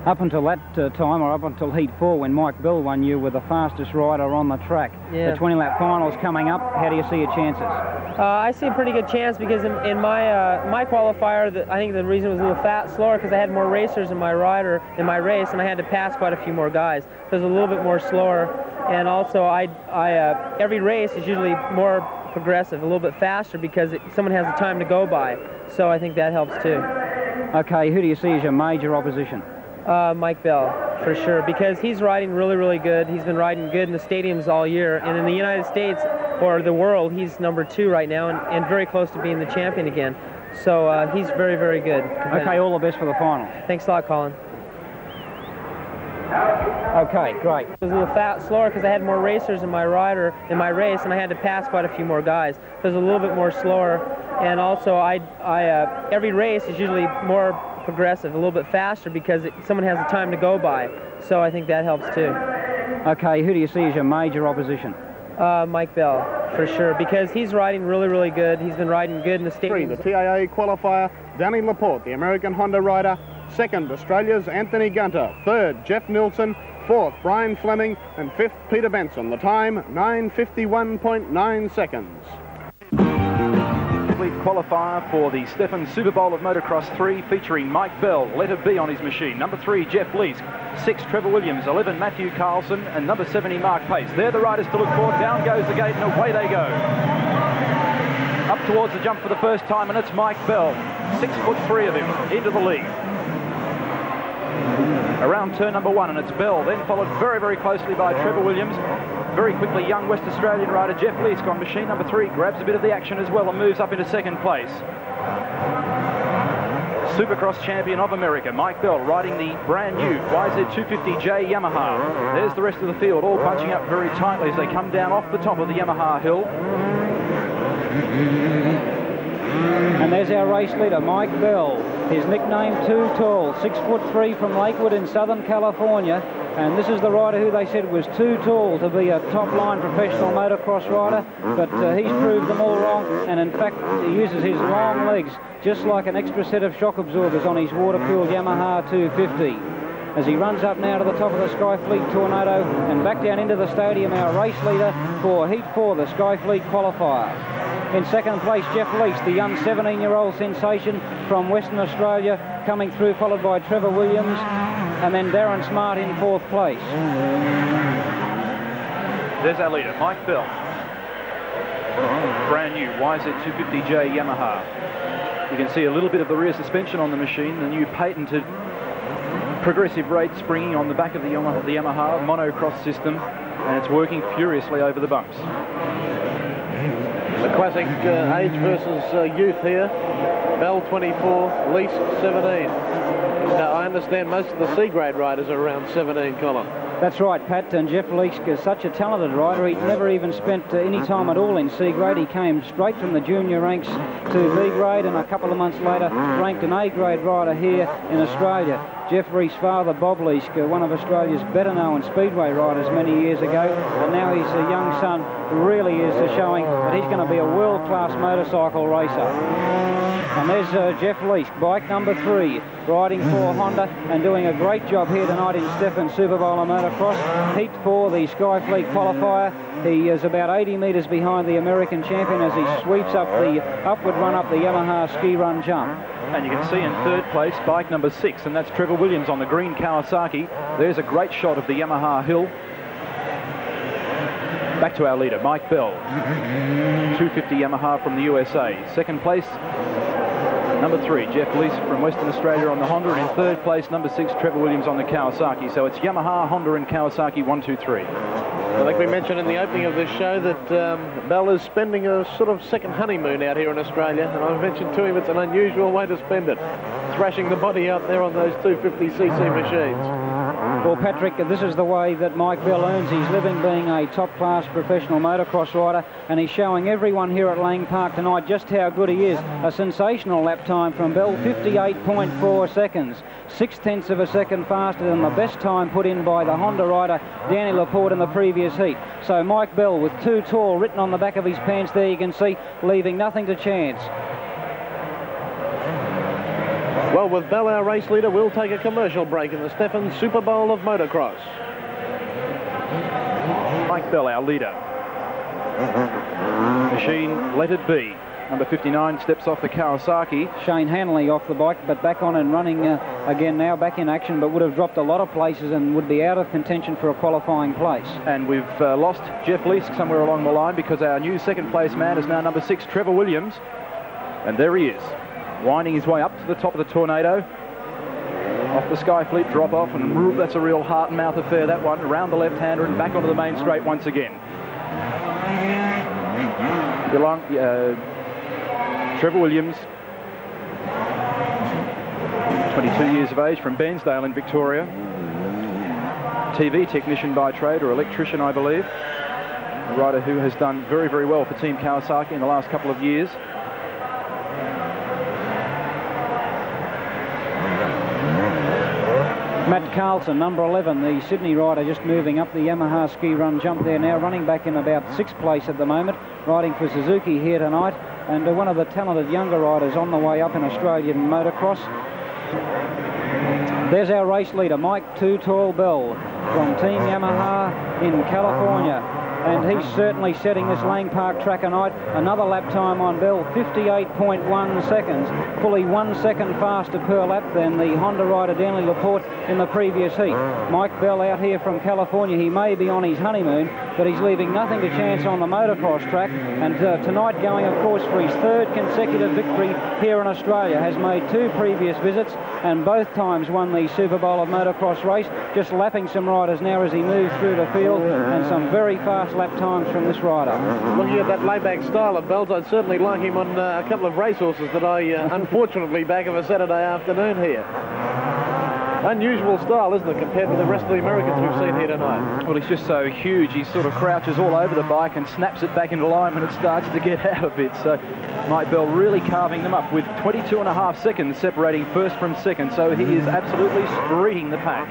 Up until that time, or up until Heat 4, when Mike Bell won, you were the fastest rider on the track. Yeah. The 20-lap finals coming up. How do you see your chances? I see a pretty good chance because in my qualifier, I think the reason it was a little slower because I had more racers in my race, and I had to pass quite a few more guys. So it was a little bit more slower, and also every race is usually more progressive, a little bit faster because someone has the time to go by. So I think that helps too. Okay, who do you see as your major opposition? Mike Bell, for sure, because he's riding really, really good. He's been riding good in the stadiums all year, and in the United States or the world, he's number 2 right now and very close to being the champion again. So he's very, very good. Okay, all the best for the final. Thanks a lot, Colin. Okay, great. It was a little slower because I had more racers in my race, and I had to pass quite a few more guys. So it was a little bit more slower, and also every race is usually more progressive, a little bit faster because someone has the time to go by. So I think that helps too. Okay, who do you see as your major opposition? Mike Bell, for sure, because he's riding really, really good. He's been riding good in the stadium. The TAA qualifier, Danny Laporte, the American Honda rider. Second, Australia's Anthony Gunter. Third, Jeff Nilsson. Fourth, Brian Fleming. And fifth, Peter Benson. The time, 9:51.9 seconds. Qualifier for the Stephen's Super Bowl of Motocross 3, featuring Mike Bell, letter B on his machine. Number 3, Jeff Leask. 6, Trevor Williams. 11, Matthew Carlson. And number 70, Mark Pace. They're the riders to look for. Down goes the gate and away they go. Up towards the jump for the first time, and it's Mike Bell. 6'3" of him into the lead. Around turn number 1, and it's Bell, then followed very, very closely by Trevor Williams. Very quickly, young West Australian rider Jeff Leask on machine number 3 grabs a bit of the action as well and moves up into second place. Supercross champion of America, Mike Bell, riding the brand new YZ250J Yamaha. There's the rest of the field, all bunching up very tightly as they come down off the top of the Yamaha hill. And there's our race leader, Mike Bell. His nickname, Too Tall, 6'3" from Lakewood in Southern California. And this is the rider who they said was too tall to be a top-line professional motocross rider, but he's proved them all wrong, and in fact he uses his long legs just like an extra set of shock absorbers on his water-cooled Yamaha 250. As he runs up now to the top of the Skyfleet Tornado and back down into the stadium, our race leader for Heat 4, the Skyfleet qualifier. In second place, Jeff Leask, the young 17-year-old sensation from Western Australia, coming through, followed by Trevor Williams, and then Darren Smart in fourth place. There's our leader, Mike Bell. Brand new YZ250J Yamaha. You can see a little bit of the rear suspension on the machine, the new patented progressive rate springing on the back of the Yamaha Monocross system, and it's working furiously over the bumps. The classic age versus youth here. Bell 24, Leask 17. Now, I understand most of the C-grade riders are around 17, Colin. That's right, Pat, and Jeff Leask is such a talented rider. He'd never even spent any time at all in C-grade. He came straight from the junior ranks to B-grade, and a couple of months later ranked an A-grade rider here in Australia. Jeffrey's father, Bob Leask, one of Australia's better-known speedway riders many years ago, and now his young son really is showing that he's going to be a world-class motorcycle racer. And there's Jeff Leask, bike number 3, riding for Honda and doing a great job here tonight in Stephen's Super Bowl of Motocross. Heat 4, the Skyfleet qualifier. He is about 80 metres behind the American champion as he sweeps up the upward run up the Yamaha ski run jump. And you can see in third place, bike number 6, and that's Trevor Williams on the green Kawasaki. There's a great shot of the Yamaha hill. Back to our leader, Mike Bell. 250 Yamaha from the USA. Second place, number 3, Jeff Leask from Western Australia on the Honda. And in third place, number 6, Trevor Williams on the Kawasaki. So it's Yamaha, Honda and Kawasaki, 1, 2, 3. I think we mentioned in the opening of this show that Bell is spending a sort of second honeymoon out here in Australia, and I mentioned to him it's an unusual way to spend it, thrashing the body out there on those 250cc machines. Well, Patrick, this is the way that Mike Bell earns his living, being a top-class professional motocross rider, and he's showing everyone here at Lang Park tonight just how good he is. A sensational lap time from Bell, 58.4 seconds, 0.6 of a second faster than the best time put in by the Honda rider Danny Laporte in the previous heat. So Mike Bell with "too tall" written on the back of his pants there, you can see, leaving nothing to chance. Well, with Bell our race leader, we'll take a commercial break in the Stephan Super Bowl of Motocross. Mike Bell, our leader. Machine, let it be. Number 59 steps off the Kawasaki. Shane Hanley off the bike, but back on and running again now, back in action, but would have dropped a lot of places and would be out of contention for a qualifying place. And we've lost Jeff Leask somewhere along the line, because our new second place man is now number 6, Trevor Williams. And there he is, winding his way up to the top of the Tornado. Off the Skyfleet drop off, and that's a real heart and mouth affair, that one. Around the left-hander and back onto the main straight once again. Trevor Williams, 22 years of age, from Bairnsdale in Victoria. TV technician by trade, or electrician, I believe. A rider who has done very, very well for Team Kawasaki in the last couple of years. Matt Carlson, number 11, the Sydney rider, just moving up the Yamaha ski run jump there now, running back in about 6th place at the moment, riding for Suzuki here tonight, and one of the talented younger riders on the way up in Australian motocross. There's our race leader, Mike "Too Tall" Bell from Team Yamaha in California. And he's certainly setting this Lang Park track tonight. Another lap time on Bell, 58.1 seconds, fully 1 second faster per lap than the Honda rider Danny Laporte in the previous heat. Mike Bell out here from California. He may be on his honeymoon, but he's leaving nothing to chance on the motocross track. And tonight going, of course, for his 3rd consecutive victory here in Australia. Has made 2 previous visits and both times won the Super Bowl of Motocross race. Just lapping some riders now as he moves through the field, and some very fast lap times from this rider. Looking at that laid-back style of Bell's, I'd certainly like him on a couple of racehorses that I unfortunately back of a Saturday afternoon here. Unusual style, isn't it, compared to the rest of the Americans we've seen here tonight? Well, he's just so huge. He sort of crouches all over the bike and snaps it back into line when it starts to get out a bit. So Mike Bell really carving them up with 22.5 seconds separating first from second. So he is absolutely streaking the pack.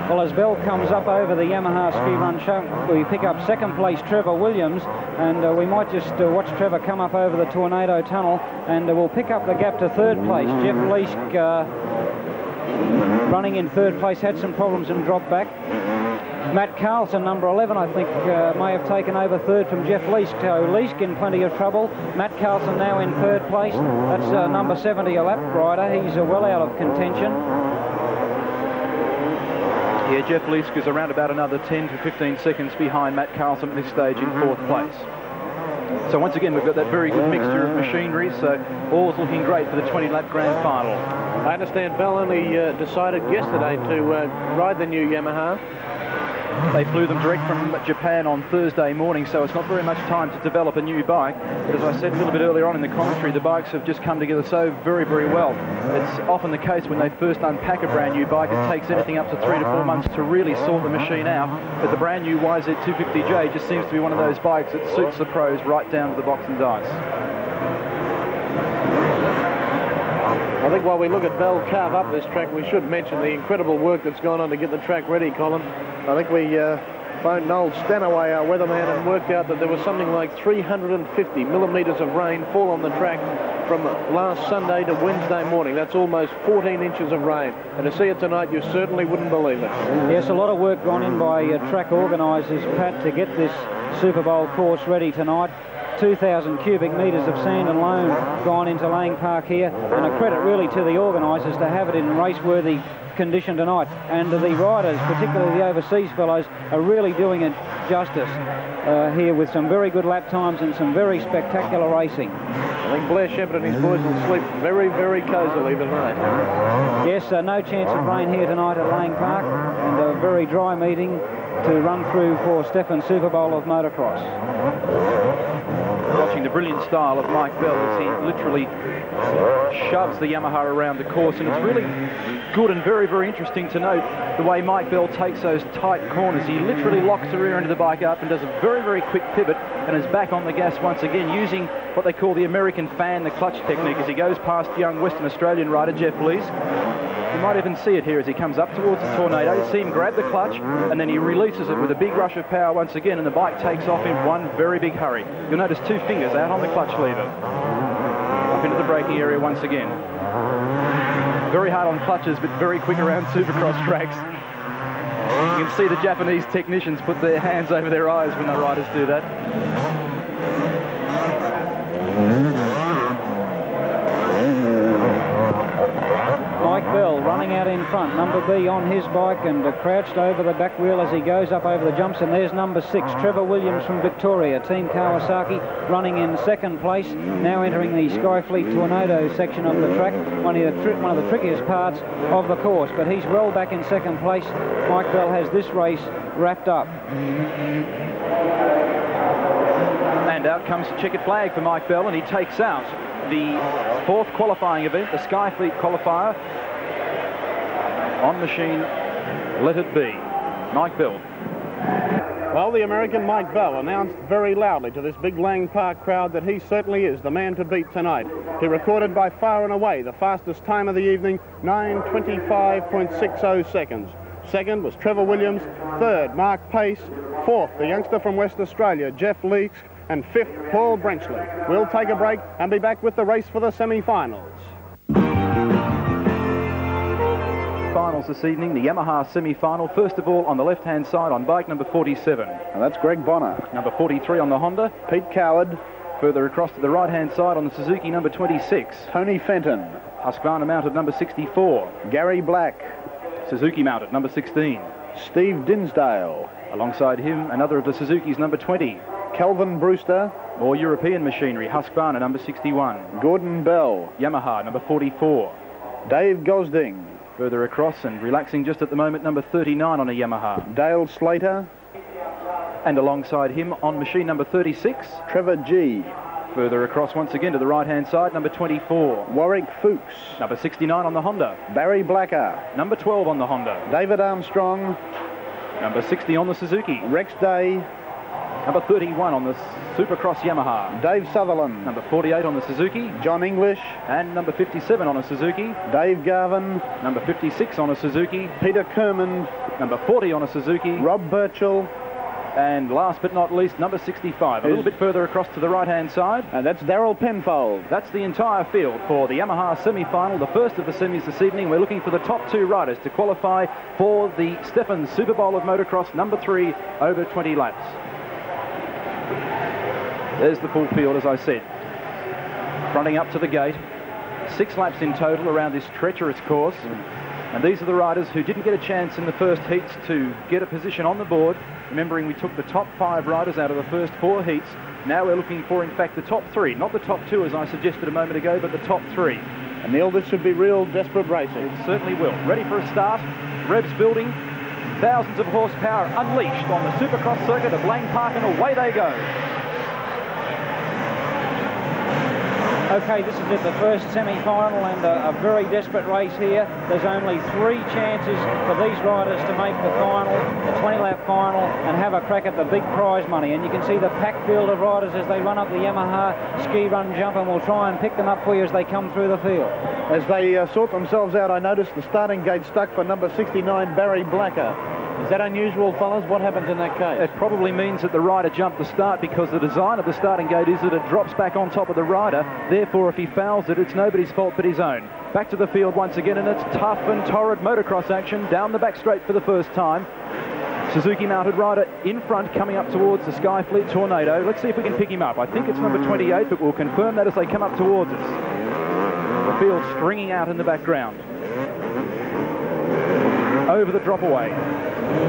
Well, as Bell comes up over the Yamaha ski run show, we pick up 2nd place Trevor Williams, and we might just watch Trevor come up over the Tornado Tunnel, and we'll pick up the gap to 3rd place. Jeff Leask running in 3rd place, had some problems and dropped back. Matt Carlson, number 11, I think, may have taken over 3rd from Jeff Leask. So Leask in plenty of trouble. Matt Carlson now in 3rd place. That's number 70, a lap rider. He's well out of contention. Yeah, Jeff Leask is around about another 10 to 15 seconds behind Matt Carlson at this stage in 4th place. So once again, we've got that very good mixture of machinery, so all's looking great for the 20-lap grand final. I understand Bell only decided yesterday to ride the new Yamaha. They flew them direct from Japan on Thursday morning, so it's not very much time to develop a new bike. But as I said a little bit earlier on in the commentary, the bikes have just come together so very, very well. It's often the case when they first unpack a brand new bike, it takes anything up to 3 to 4 months to really sort the machine out. But the brand new YZ250J just seems to be one of those bikes that suits the pros right down to the box and dice. I think while we look at Bell carve up this track, we should mention the incredible work that's gone on to get the track ready, Colin. I think we phoned Noel Stanaway, our weatherman, and worked out that there was something like 350 millimetres of rain fall on the track from last Sunday to Wednesday morning. That's almost 14 inches of rain. And to see it tonight, you certainly wouldn't believe it. Yes, a lot of work gone in by track organisers, Pat, to get this Super Bowl course ready tonight. 2,000 cubic metres of sand and loam gone into Lang Park here, and a credit really to the organisers to have it in race-worthy condition tonight. And the riders, particularly the overseas fellows, are really doing it justice here with some very good lap times and some very spectacular racing. I think Blair Shepherd and his boys will sleep very, very cosily tonight. Yes, no chance of rain here tonight at Lang Park, and a very dry meeting to run through for Stephan Super Bowl of Motocross. Watching the the brilliant style of Mike Bell as he literally shoves the Yamaha around the course, and it's really good and very, very interesting to note the way Mike Bell takes those tight corners. He literally locks the rear end of the bike up and does a very, very quick pivot and is back on the gas once again, using what they call the American fan, the clutch technique, as he goes past young Western Australian rider Jeff Lees. You might even see it here as he comes up towards the Tornado. You see him grab the clutch and then he releases it with a big rush of power once again, and the bike takes off in one very big hurry. You'll notice 2 fingers out on the clutch lever. Up into the braking area once again. Very hard on clutches, but very quick around Supercross tracks. You can see the Japanese technicians put their hands over their eyes when the riders do that. Mike Bell running out in front, number B on his bike and crouched over the back wheel as he goes up over the jumps, and there's number 6, Trevor Williams from Victoria, Team Kawasaki, running in second place, now entering the Skyfleet Tornado section of the track, one of the trickiest parts of the course, but he's well back in second place. Mike Bell has this race wrapped up. And out comes the checkered flag for Mike Bell, and he takes out the 4th qualifying event, the Skyfleet qualifier, on machine, let it be. Mike Bell. Well, the American Mike Bell announced very loudly to this big Lang Park crowd that he certainly is the man to beat tonight. He recorded by far and away the fastest time of the evening, 9:25.60 seconds. Second was Trevor Williams. Third, Mark Pace. Fourth, the youngster from West Australia, Jeff Leeks. And fifth, Paul Brenchley. We'll take a break and be back with the race for the semi-finals. Finals this evening, the Yamaha semi-final. First of all, on the left-hand side on bike number 47. And that's Greg Bonner. Number 43 on the Honda. Pete Coward. Further across to the right-hand side on the Suzuki number 26. Tony Fenton. Husqvarna mounted number 64. Gary Black. Suzuki mounted number 16. Steve Dinsdale. Alongside him, another of the Suzuki's number 20. Calvin Brewster. More European machinery, Husqvarna number 61. Gordon Bell. Yamaha number 44. Dave Gosding. Further across and relaxing just at the moment, number 39 on a Yamaha. Dale Slater. And alongside him on machine number 36. Trevor G. Further across once again to the right-hand side, number 24. Warwick Fuchs. Number 69 on the Honda. Barry Blacker. Number 12 on the Honda. David Armstrong. Number 60 on the Suzuki. Rex Day. Number 31 on the Supercross Yamaha. Dave Sutherland. Number 48 on the Suzuki. John English. And number 57 on a Suzuki. Dave Garvin. Number 56 on a Suzuki. Peter Kermond. Number 40 on a Suzuki. Rob Birchall. And last but not least, number 65, a little bit further across to the right-hand side. And that's Darryl Penfold. That's the entire field for the Yamaha semi-final, the first of the semis this evening. We're looking for the top 2 riders to qualify for the Stefan Super Bowl of Motocross, number 3, over 20 laps. There's the full field, as I said. Fronting up to the gate. 6 laps in total around this treacherous course. And these are the riders who didn't get a chance in the first heats to get a position on the board. Remembering we took the top 5 riders out of the first 4 heats. Now we're looking for, in fact, the top 3. Not the top 2, as I suggested a moment ago, but the top 3. And Neil, this should be real desperate racing. It certainly will. Ready for a start. Revs building. Thousands of horsepower unleashed on the Supercross circuit of Lang Park, and away they go. Okay, this is at the first semi-final and a very desperate race here. There's only 3 chances for these riders to make the final, the 20-lap final, and have a crack at the big prize money. And you can see the packed field of riders as they run up the Yamaha ski run jump, and we'll try and pick them up for you as they come through the field. As they sort themselves out, I noticed the starting gate stuck for number 69, Barry Blacker. Is that unusual, fellas? What happens in that case? It probably means that the rider jumped the start, because the design of the starting gate is that it drops back on top of the rider. Therefore, if he fouls it, it's nobody's fault but his own. Back to the field once again, and it's tough and torrid motocross action down the back straight for the first time. Suzuki mounted rider in front, coming up towards the Skyfleet Tornado. Let's see if we can pick him up. I think it's number 28, but we'll confirm that as they come up towards us. The field stringing out in the background. Over the drop away.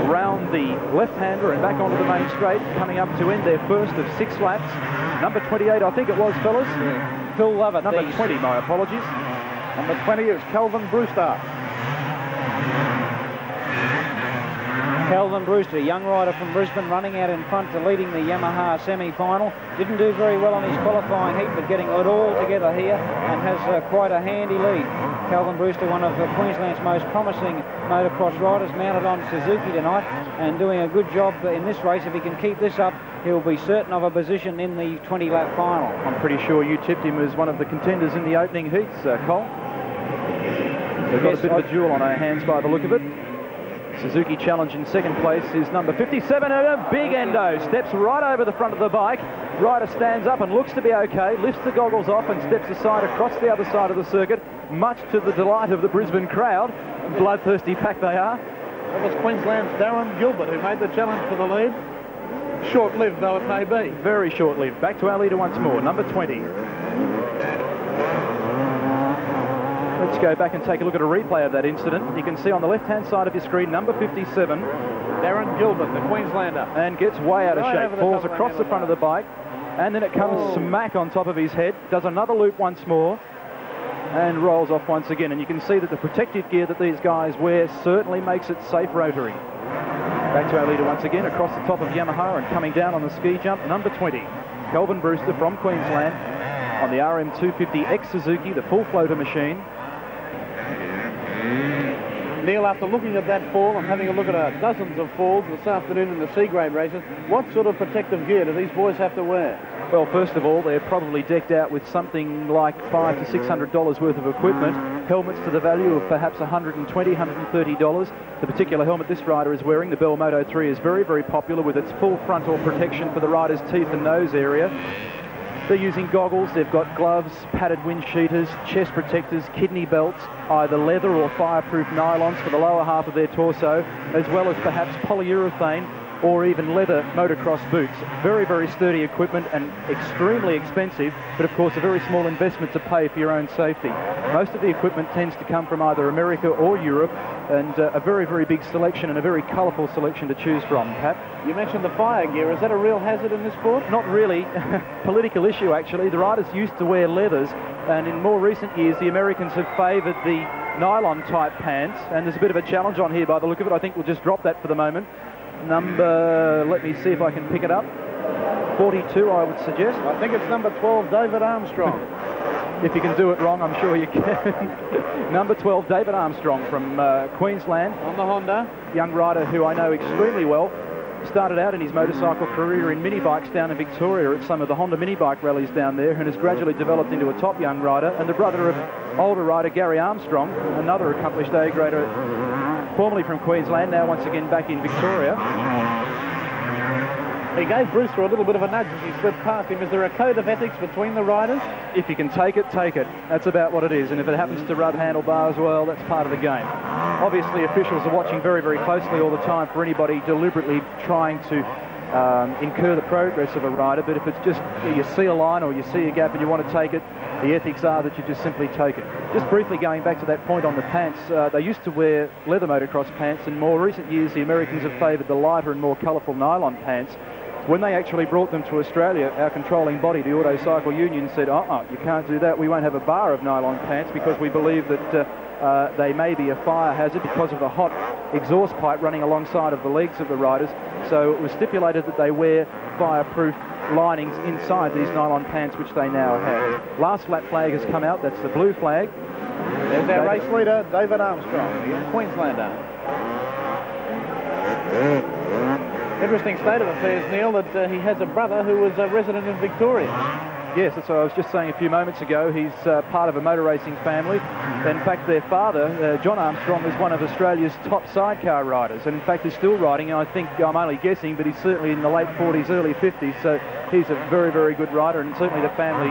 Round the left-hander and back onto the main straight, coming up to end their first of 6 laps. Number 28, I think it was, fellas. Yeah. Phil Lovett. Number 20, my apologies. Number 20 is Calvin Brewster. Calvin Brewster, young rider from Brisbane, running out in front to leading the Yamaha semi-final. Didn't do very well on his qualifying heat, but getting it all together here and has quite a handy lead. Calvin Brewster, one of Queensland's most promising motocross riders, mounted on Suzuki tonight and doing a good job in this race. If he can keep this up, he'll be certain of a position in the 20-lap final. I'm pretty sure you tipped him as one of the contenders in the opening heats, Cole. We've got a bit of a duel on our hands by the look of it. Suzuki challenge in second place is number 57, and a big endo. Steps right over the front of the bike. Rider stands up and looks to be okay, lifts the goggles off and steps aside across the other side of the circuit, much to the delight of the Brisbane crowd. Bloodthirsty pack they are. That was Queensland's Darren Gilbert who made the challenge for the lead. Short-lived though it may be. Very short-lived. Back to our leader once more, number 20. Let's go back and take a look at a replay of that incident. You can see on the left-hand side of your screen, number 57. Darren Gilbert, the Queenslander. And gets way out of shape, falls across the front of the bike, and then it comes smack on top of his head, does another loop once more, and rolls off once again. And you can see that the protective gear that these guys wear certainly makes it safe rotoring. Back to our leader once again, across the top of Yamaha and coming down on the ski jump, number 20. Calvin Brewster from Queensland on the RM250X Suzuki, the full floater machine. Neil, after looking at that fall and having a look at dozens of falls this afternoon in the C-grade races, what sort of protective gear do these boys have to wear? Well, first of all, they're probably decked out with something like $500 to $600 worth of equipment. Helmets to the value of perhaps $120, $130. The particular helmet this rider is wearing, the Bell Moto 3, is very, very popular with its full frontal protection for the rider's teeth and nose area. They're using goggles, they've got gloves, padded wind cheaters, chest protectors, kidney belts, either leather or fireproof nylons for the lower half of their torso, as well as perhaps polyurethane or even leather motocross boots. Very, very sturdy equipment and extremely expensive, but of course a very small investment to pay for your own safety. Most of the equipment tends to come from either America or Europe, and a very, very big selection and a very colourful selection to choose from, Pat. You mentioned the fire gear. Is that a real hazard in this sport? Not really. Political issue, actually. The riders used to wear leathers, and in more recent years the Americans have favoured the nylon type pants, and there's a bit of a challenge on here by the look of it. I think we'll just drop that for the moment. Number, let me see if I can pick it up, 42 I would suggest. I think it's number 12, David Armstrong. If you can do it wrong, I'm sure you can. Number 12, David Armstrong from Queensland. On the Honda. Young rider who I know extremely well. Started out in his motorcycle career in mini bikes down in Victoria at some of the Honda mini bike rallies down there, and has gradually developed into a top young rider, and the brother of older rider Gary Armstrong, another accomplished A grader, formerly from Queensland, now once again back in Victoria. He gave Brewster a little bit of a nudge as he slipped past him. Is there a code of ethics between the riders? If you can take it, take it. That's about what it is. And if it happens to rub handlebars, well, that's part of the game. Obviously, officials are watching very, very closely all the time for anybody deliberately trying to incur the progress of a rider. But if it's just you see a line or you see a gap and you want to take it, the ethics are that you just simply take it. Just briefly going back to that point on the pants, they used to wear leather motocross pants. In more recent years, the Americans have favoured the lighter and more colourful nylon pants. When they actually brought them to Australia, our controlling body, the Auto Cycle Union, said, you can't do that. We won't have a bar of nylon pants because we believe that they may be a fire hazard because of the hot exhaust pipe running alongside of the legs of the riders. So it was stipulated that they wear fireproof linings inside these nylon pants, which they now have. Last lap flag has come out. That's the blue flag. There's our race leader, David Armstrong, the Queenslander. Interesting state of affairs, Neil, that he has a brother who was a resident in Victoria. Yes, that's what I was just saying a few moments ago. He's part of a motor racing family. In fact, their father, John Armstrong, is one of Australia's top sidecar riders, and in fact is still riding. And I think, I'm only guessing, but he's certainly in the late 40s, early 50s, so he's a very, very good rider, and certainly the family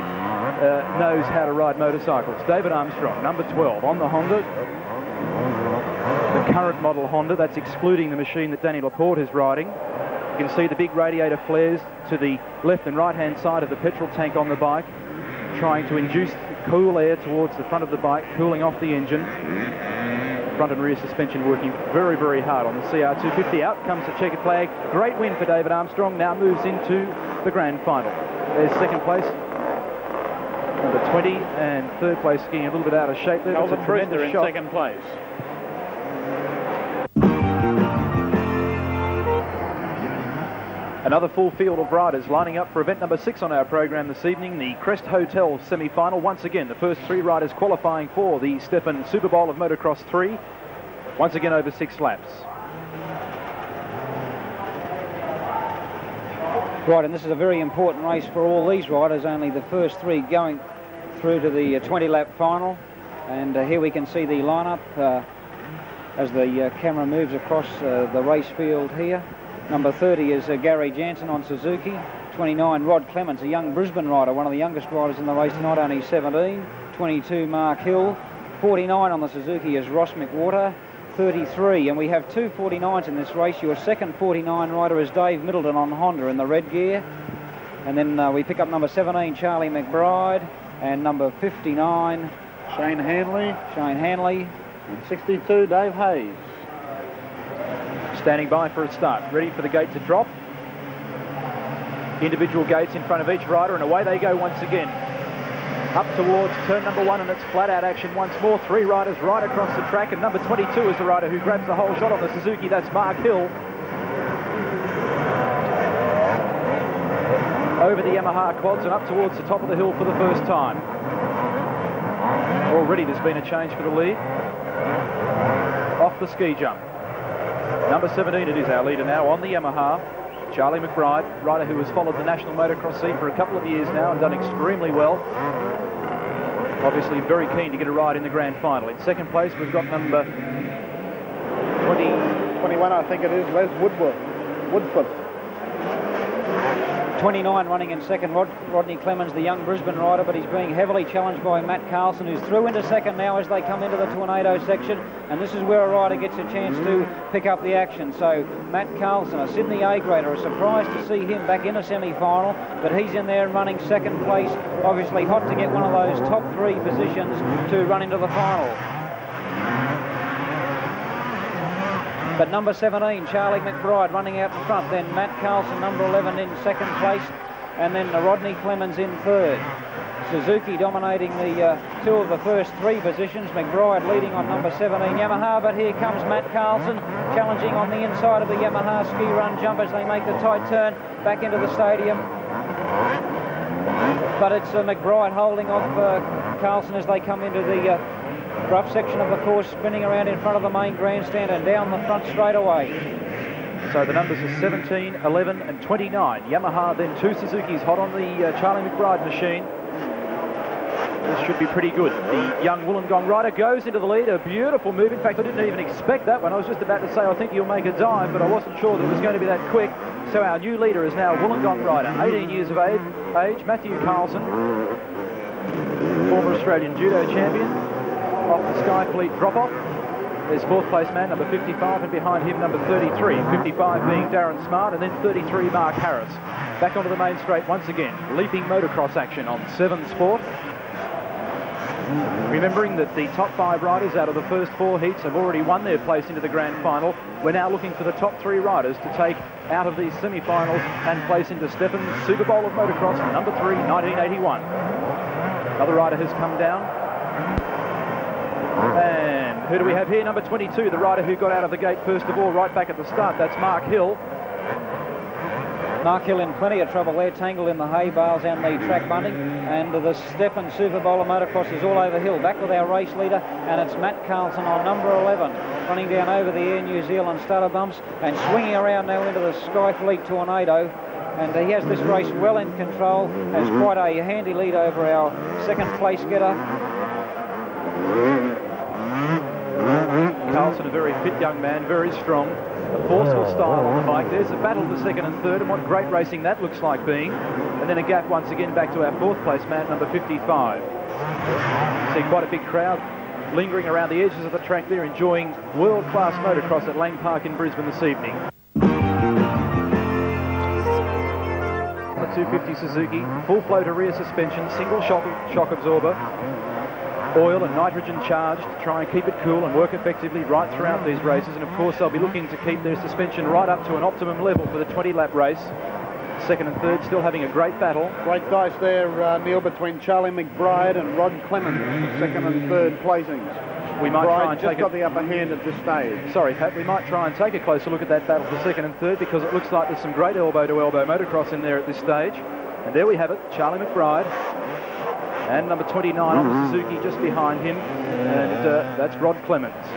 knows how to ride motorcycles. David Armstrong, number 12, on the Honda. The current model Honda, that's excluding the machine that Danny Laporte is riding. You can see the big radiator flares to the left and right-hand side of the petrol tank on the bike, trying to induce cool air towards the front of the bike, cooling off the engine. Front and rear suspension working very, very hard on the CR250. Out comes the checkered flag. Great win for David Armstrong. Now moves into the grand final. There's second place, number 20, and third place skiing a little bit out of shape there. Calvin Brewster in second place. Another full field of riders lining up for event number 6 on our program this evening, the Crest Hotel semi-final. Once again, the first 3 riders qualifying for the Stephan Super Bowl of Motocross 3. Once again over 6 laps. Right, and this is a very important race for all these riders, only the first 3 going through to the 20-lap final. And here we can see the lineup as the camera moves across the race field here. Number 30 is Gary Jansen on Suzuki. 29, Rod Clements, a young Brisbane rider, one of the youngest riders in the race tonight, only 17. 22, Mark Hill. 49 on the Suzuki is Ross McWhorter. 33, and we have 2 49s in this race. Your second 49 rider is Dave Middleton on Honda in the red gear. And then we pick up number 17, Charlie McBride, and number 59, Shane Hanley. And 62, Dave Hayes. Standing by for a start, ready for the gate to drop. Individual gates in front of each rider, and away they go once again. Up towards turn number 1, and it's flat-out action once more. 3 riders right across the track, and number 22 is the rider who grabs the whole shot on the Suzuki. That's Mark Hill. Over the Yamaha quads and up towards the top of the hill for the first time. Already there's been a change for the lead. Off the ski jump. Number 17, it is our leader now on the Yamaha. Charlie McBride, rider who has followed the national motocross scene for a couple of years now and done extremely well. Obviously very keen to get a ride in the grand final. In second place, we've got number 21, I think it is, Les Woodford. 29 running in second, Rodney Clemens, the young Brisbane rider, but he's being heavily challenged by Matt Carlson, who's through into second now as they come into the Tornado section, and this is where a rider gets a chance to pick up the action. So Matt Carlson, a Sydney A grader, a surprise to see him back in a semi-final, but he's in there running second place, obviously hot to get one of those top 3 positions to run into the final. But number 17, Charlie McBride, running out in front. Then Matt Carlson, number 11, in second place. And then Rodney Clemens in third. Suzuki dominating the 2 of the first 3 positions. McBride leading on number 17 Yamaha. But here comes Matt Carlson, challenging on the inside of the Yamaha ski run jump as they make the tight turn back into the stadium. But it's McBride holding off Carlson as they come into the rough section of the course, spinning around in front of the main grandstand and down the front straight away. So the numbers are 17, 11 and 29. Yamaha, then 2 Suzukis hot on the Charlie McBride machine. This should be pretty good. The young Wollongong rider goes into the lead. A beautiful move. In fact, I didn't even expect that one. I was just about to say, I think he'll make a dive, but I wasn't sure that it was going to be that quick. So our new leader is now Wollongong rider, 18 years of age, Matthew Carlson, former Australian judo champion. Off the Skyfleet drop-off. There's 4th place man, number 55, and behind him, number 33. 55 being Darren Smart, and then 33, Mark Harris. Back onto the main straight once again. Leaping motocross action on 7 Sport. Remembering that the top 5 riders out of the first 4 heats have already won their place into the grand final. We're now looking for the top 3 riders to take out of these semi-finals and place into Stephan's Super Bowl of Motocross, number 3, 1981. Another rider has come down. And who do we have here? Number 22, the rider who got out of the gate first of all, right back at the start. That's Mark Hill. Mark Hill in plenty of trouble there, tangled in the hay bales and the track bunting. And the Stephan Super Bowl of Motocross is all over Hill. Back with our race leader, and it's Matt Carlson on number 11, running down over the Air New Zealand stutter bumps and swinging around now into the Skyfleet Tornado. And he has this race well in control, has quite a handy lead over our second place getter. Carlson, a very fit young man, very strong, a forceful style on the bike. There's a battle for second and third, and what great racing that looks like being. And then a gap once again back to our 4th place man, number 55. See quite a big crowd lingering around the edges of the track there, enjoying world-class motocross at Lang Park in Brisbane this evening. The 250 Suzuki, full floater rear suspension, single shock absorber. Oil and nitrogen charged to try and keep it cool and work effectively right throughout these races, and of course they'll be looking to keep their suspension right up to an optimum level for the 20-lap race. Second and third still having a great battle. Great dice there, Neil, between Charlie McBride and Rod Clemens, second and third placings. we might try and just take got the upper hand at this stage. Sorry, Pat, we might try and take a closer look at that battle for second and third, because it looks like there's some great elbow-to-elbow motocross in there at this stage. And there we have it, Charlie McBride. And number 29 on the Suzuki just behind him. And that's Rod Clements.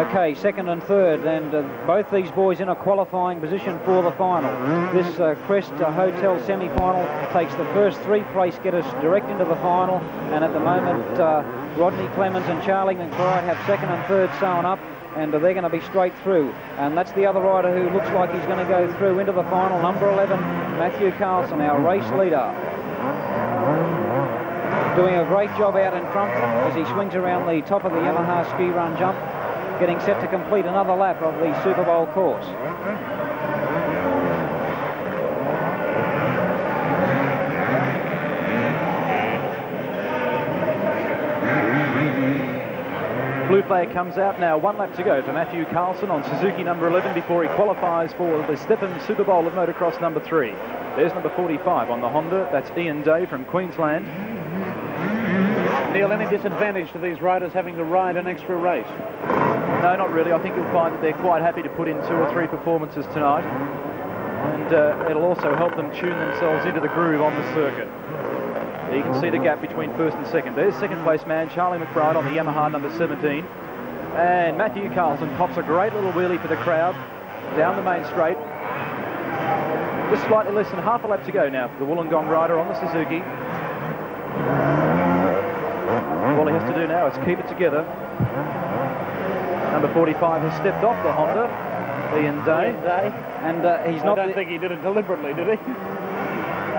Okay, second and third, and both these boys in a qualifying position for the final. This Crest Hotel semi-final takes the first 3 place getters direct into the final, and at the moment Rodney Clements and Charlie McBride have second and third sewn up, and they're going to be straight through. And that's the other rider who looks like he's going to go through into the final, number 11, Matthew Carlson, our race leader. Doing a great job out in front as he swings around the top of the Yamaha ski run jump, getting set to complete another lap of the Super Bowl course. Blue flag comes out now. 1 lap to go for Matthew Carlson on Suzuki number 11 before he qualifies for the Stephen Super Bowl of Motocross number 3. There's number 45 on the Honda. That's Ian Day from Queensland. Neil, any disadvantage to these riders having to ride an extra race? No, not really. I think you'll find that they're quite happy to put in 2 or 3 performances tonight. And it'll also help them tune themselves into the groove on the circuit. There you can see the gap between first and second. There's second place man, Charlie McBride on the Yamaha number 17. And Matthew Carlson pops a great little wheelie for the crowd down the main straight. Just slightly less than half a lap to go now for the Wollongong rider on the Suzuki. All he has to do now is keep it together. Number 45 has stepped off the Honda, Ian Day. And he's not. I don't think he did it deliberately, did he?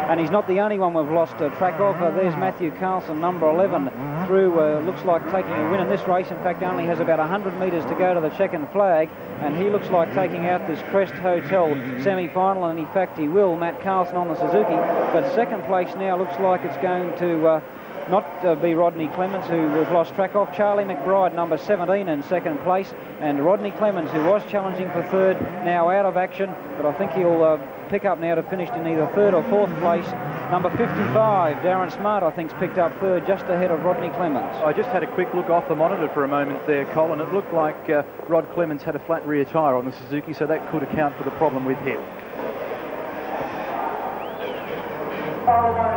And he's not the only one we've lost track of. There's Matthew Carlson, number 11, through, looks like taking a win in this race. In fact, only has about 100 metres to go to the checkered flag, and he looks like taking out this Crest Hotel semi-final, and in fact he will, Matt Carlson on the Suzuki. But second place now looks like it's going to not be Rodney Clements, who we've lost track of. Charlie McBride, number 17, in second place, and Rodney Clements, who was challenging for third, now out of action, but I think he'll pick up now to finish in either third or fourth place. Number 55, Darren Smart, I think's picked up third, just ahead of Rodney Clements. I just had a quick look off the monitor for a moment there, Colin. It looked like Rod Clements had a flat rear tyre on the Suzuki, so that could account for the problem with him.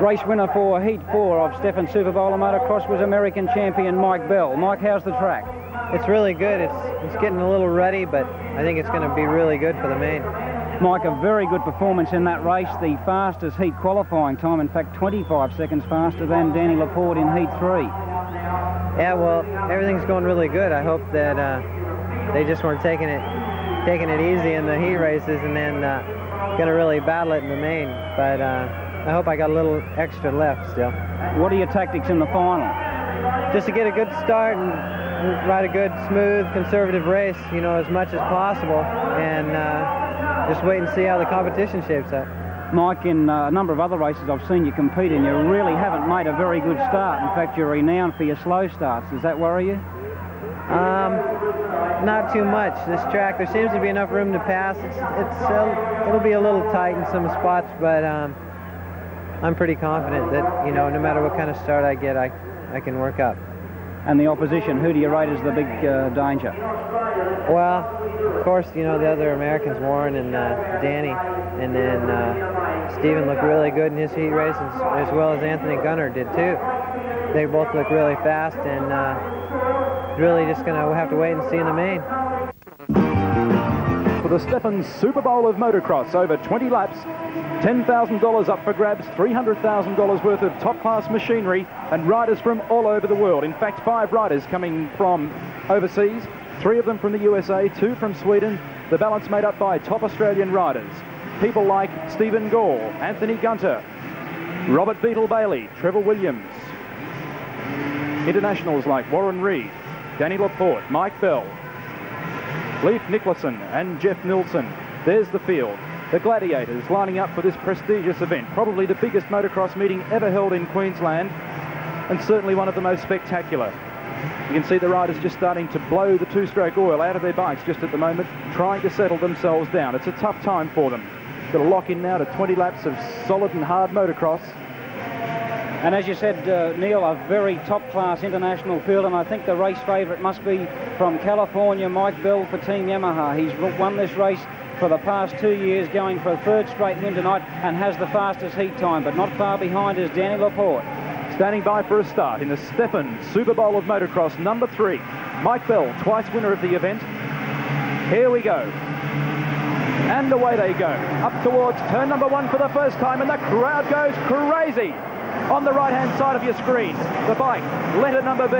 Race winner for Heat 4 of Stephen Super Bowl of Motocross was American champion Mike Bell. Mike, how's the track? It's really good. It's getting a little ruddy, but I think it's going to be really good for the main. Mike, a very good performance in that race. The fastest heat qualifying time, in fact 25 seconds faster than Danny Laporte in Heat 3. Yeah, well, everything's going really good. I hope that they just weren't taking it easy in the heat races and then going to really battle it in the main. But I hope I got a little extra left still. What are your tactics in the final? Just to get a good start and ride a good, smooth, conservative race, you know, as much as possible, and just wait and see how the competition shapes up. Mike, in a number of other races I've seen you compete in, you really haven't made a very good start. In fact, you're renowned for your slow starts. Does that worry you? Not too much. This track, there seems to be enough room to pass. It'll be a little tight in some spots, but I'm pretty confident that, you know, no matter what kind of start I get, I can work up. And the opposition, who do you rate as the big danger? Well, of course, you know, the other Americans, Warren and Danny, and then Stephen looked really good in his heat race, as well as Anthony Gunner did too. They both look really fast, and really just going to have to wait and see in the main. For the Stephen Super Bowl of Motocross, over 20 laps, $10,000 up for grabs, $300,000 worth of top-class machinery, and riders from all over the world. In fact, 5 riders coming from overseas, 3 of them from the USA, 2 from Sweden, the balance made up by top Australian riders. People like Stephen Gore, Anthony Gunter, Robert Beetle Bailey, Trevor Williams. Internationals like Warren Reed, Danny Laporte, Mike Bell, Leif Nicholson and Jeff Nilsson. There's the field. The Gladiators lining up for this prestigious event, probably the biggest motocross meeting ever held in Queensland, and certainly one of the most spectacular. You can see the riders just starting to blow the 2-stroke oil out of their bikes just at the moment, trying to settle themselves down. It's a tough time for them. Got to lock in now to 20 laps of solid and hard motocross. And as you said, Neil, a very top-class international field, and I think the race favourite must be from California, Mike Bell for Team Yamaha. He's won this race for the past 2 years, going for a third straight win tonight, and has the fastest heat time, but not far behind is Danny Laporte. Standing by for a start in the Stefan Super Bowl of Motocross, number 3. Mike Bell, twice winner of the event. Here we go. And away they go, up towards turn number 1 for the first time, and the crowd goes crazy. On the right-hand side of your screen, the bike, letter number B.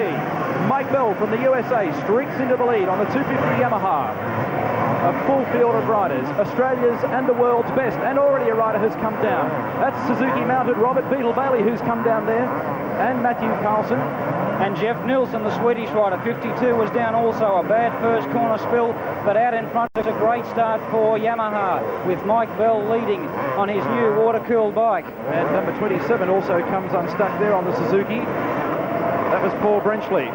Mike Bell from the USA streaks into the lead on the 250 Yamaha. A full field of riders, Australia's and the world's best, and already a rider has come down. That's Suzuki-mounted Robert Beetle Bailey, who's come down there, and Matthew Carlson. And Jeff Nilsson, the Swedish rider, 52, was down also. A bad first corner spill, but out in front is a great start for Yamaha, with Mike Bell leading on his new water-cooled bike. And number 27 also comes unstuck there on the Suzuki. That was Paul Brenchley.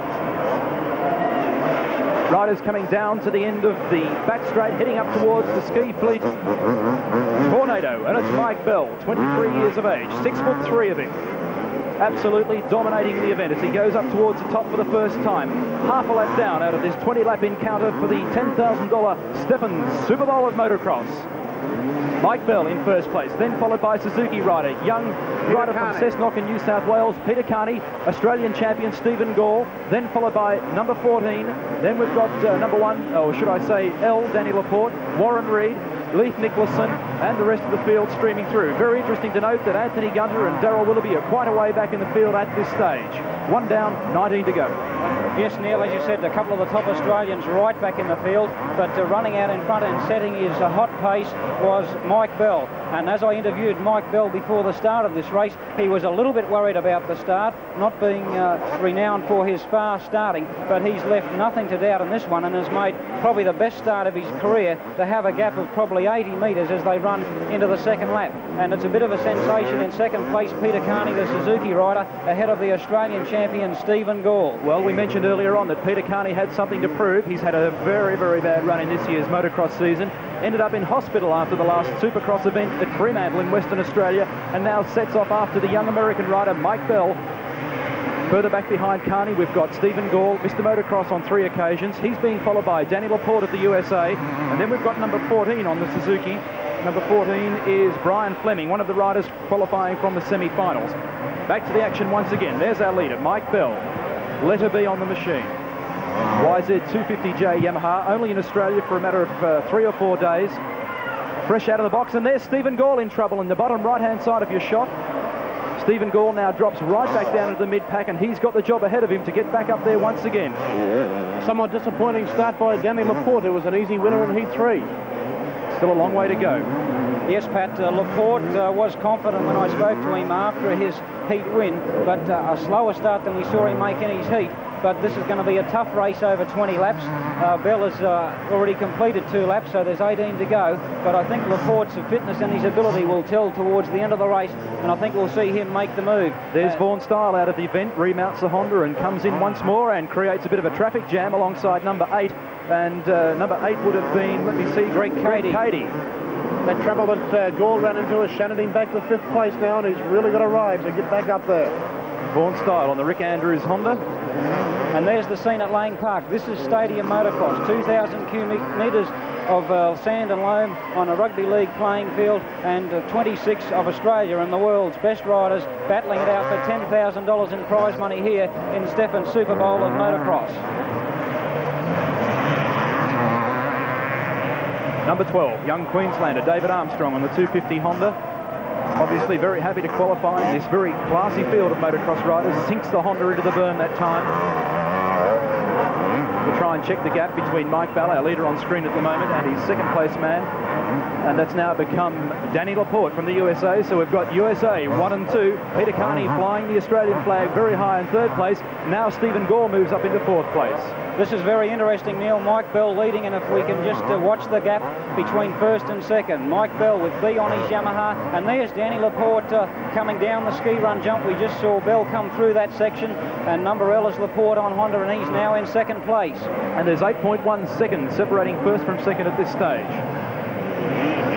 Riders coming down to the end of the back straight, heading up towards the ski fleet. Tornado, and it's Mike Bell, 23 years of age, 6'3" of him. Absolutely dominating the event as he goes up towards the top for the first time. Half a lap down out of this 20-lap encounter for the $10,000 Stefan Super Bowl of Motocross. Mike Bell in first place, then followed by Suzuki rider, young rider from Cessnock in New South Wales, Peter Carney, Australian champion Stephen Gall, then followed by number 14, then we've got number 1, or should I say L, Danny Laporte, Warren Reed, Leith Nicholson, and the rest of the field streaming through. Very interesting to note that Anthony Gunter and Darryl Willoughby are quite a way back in the field at this stage. 1 down, 19 to go. Yes, Neil, as you said, a couple of the top Australians right back in the field, but running out in front and setting his hot pace was Mike Bell. And as I interviewed Mike Bell before the start of this race, he was a little bit worried about the start, not being renowned for his fast starting, but he's left nothing to doubt in this one and has made probably the best start of his career to have a gap of probably 80 metres as they run into the second lap. And it's a bit of a sensation. In second place, Peter Carney, the Suzuki rider, ahead of the Australian champion Stephen Gall. Well, we mentioned earlier on that Peter Carney had something to prove. He's had a very, very bad run in this year's motocross season. Ended up in hospital after the last Supercross event at Fremantle in Western Australia, and now sets off after the young American rider Mike Bell. Further back behind Carney, we've got Stephen Gall, Mr. Motocross on 3 occasions. He's being followed by Danny Laporte of the USA, and then we've got number 14 on the Suzuki. Number 14 is Brian Fleming, one of the riders qualifying from the semi-finals. Back to the action once again. There's our leader, Mike Bell. Letter B on the machine. YZ250J Yamaha, only in Australia for a matter of 3 or 4 days. Fresh out of the box, and there's Stephen Gall in trouble in the bottom right-hand side of your shot. Stephen Gall now drops right back down into the mid-pack, and he's got the job ahead of him to get back up there once again. Somewhat disappointing start by Danny Laporte, who was an easy winner in Heat 3. Still a long way to go. Yes, Pat, Laporte was confident when I spoke to him after his heat win, but a slower start than we saw him make in his heat. But this is going to be a tough race over 20 laps. Bell has already completed 2 laps, so there's 18 to go. But I think Laporte's fitness and his ability will tell towards the end of the race, and I think we'll see him make the move. There's Vaughan Style out of the event, remounts the Honda and comes in once more and creates a bit of a traffic jam alongside number 8. And number 8 would have been, let me see, Greg Cady. That trouble that Gall ran into has shunted him back to 5th place now, and he's really got to ride to get back up there. Vaughan Style on the Rick Andrews Honda. And there's the scene at Lang Park. This is Stadium Motocross, 2,000 cubic metres of sand and loam on a rugby league playing field, and 26 of Australia and the world's best riders battling it out for $10,000 in prize money here in Stefan's Super Bowl of Motocross. Number 12, young Queenslander David Armstrong on the 250 Honda. Obviously very happy to qualify in this very classy field of motocross riders. Sinks the Honda into the berm that time. We'll try and check the gap between Mike Bell, our leader on screen at the moment, and his second place man. And that's now become Danny Laporte from the USA. So we've got USA 1 and 2. Peter Carney flying the Australian flag very high in 3rd place. Now Stephen Gall moves up into 4th place. This is very interesting, Neil. Mike Bell leading, and if we can just watch the gap between 1st and 2nd. Mike Bell with B on his Yamaha, and there's Danny Laporte coming down the ski run jump. We just saw Bell come through that section, and number L is Laporte on Honda, and he's now in 2nd place. And there's 8.1 seconds separating 1st from 2nd at this stage.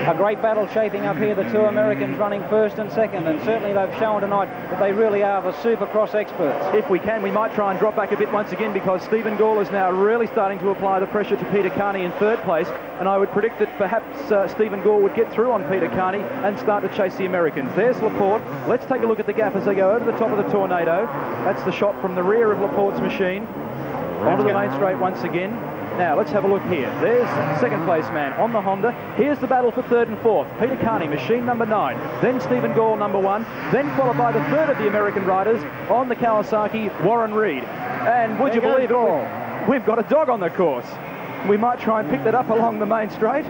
A great battle shaping up here, the two Americans running first and second, and certainly they've shown tonight that they really are the Supercross experts. If we can, we might try and drop back a bit once again, because Stephen Gall is now really starting to apply the pressure to Peter Carney in third place, and I would predict that perhaps Stephen Gall would get through on Peter Carney and start to chase the Americans. There's Laporte. Let's take a look at the gap as they go over the top of the Tornado. That's the shot from the rear of Laporte's machine. Onto the main straight once again. Now, let's have a look here. There's second place man on the Honda. Here's the battle for third and fourth. Peter Carney, machine number 9. Then Stephen Gall, number 1. Then followed by the third of the American riders on the Kawasaki, Warren Reed. And would you believe it, we've got a dog on the course. We might try and pick that up along the main straight.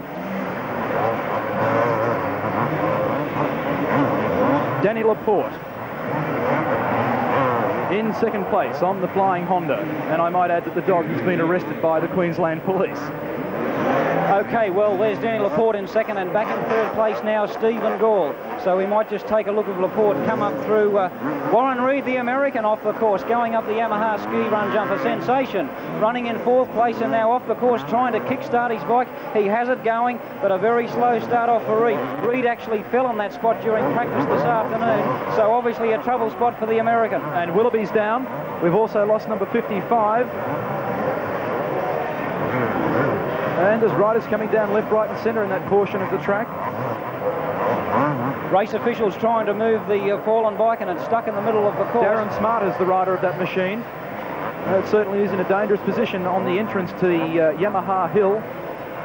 Danny Laporte in second place on the flying Honda, and I might add that the dog has been arrested by the Queensland Police. Okay, well, there's Danny Laporte in second, and back in third place now, Stephen Gall. So we might just take a look at Laporte come up through Warren Reed, the American, off the course, going up the Yamaha ski run jumper. Sensation running in fourth place and now off the course, trying to kickstart his bike. He has it going, but a very slow start off for Reed. Reed actually fell on that spot during practice this afternoon, so obviously a trouble spot for the American. And Willoughby's down. We've also lost number 55. And there's riders coming down left, right and centre in that portion of the track. Race officials trying to move the fallen bike, and it's stuck in the middle of the course. Darren Smart is the rider of that machine. It certainly is in a dangerous position on the entrance to the Yamaha hill.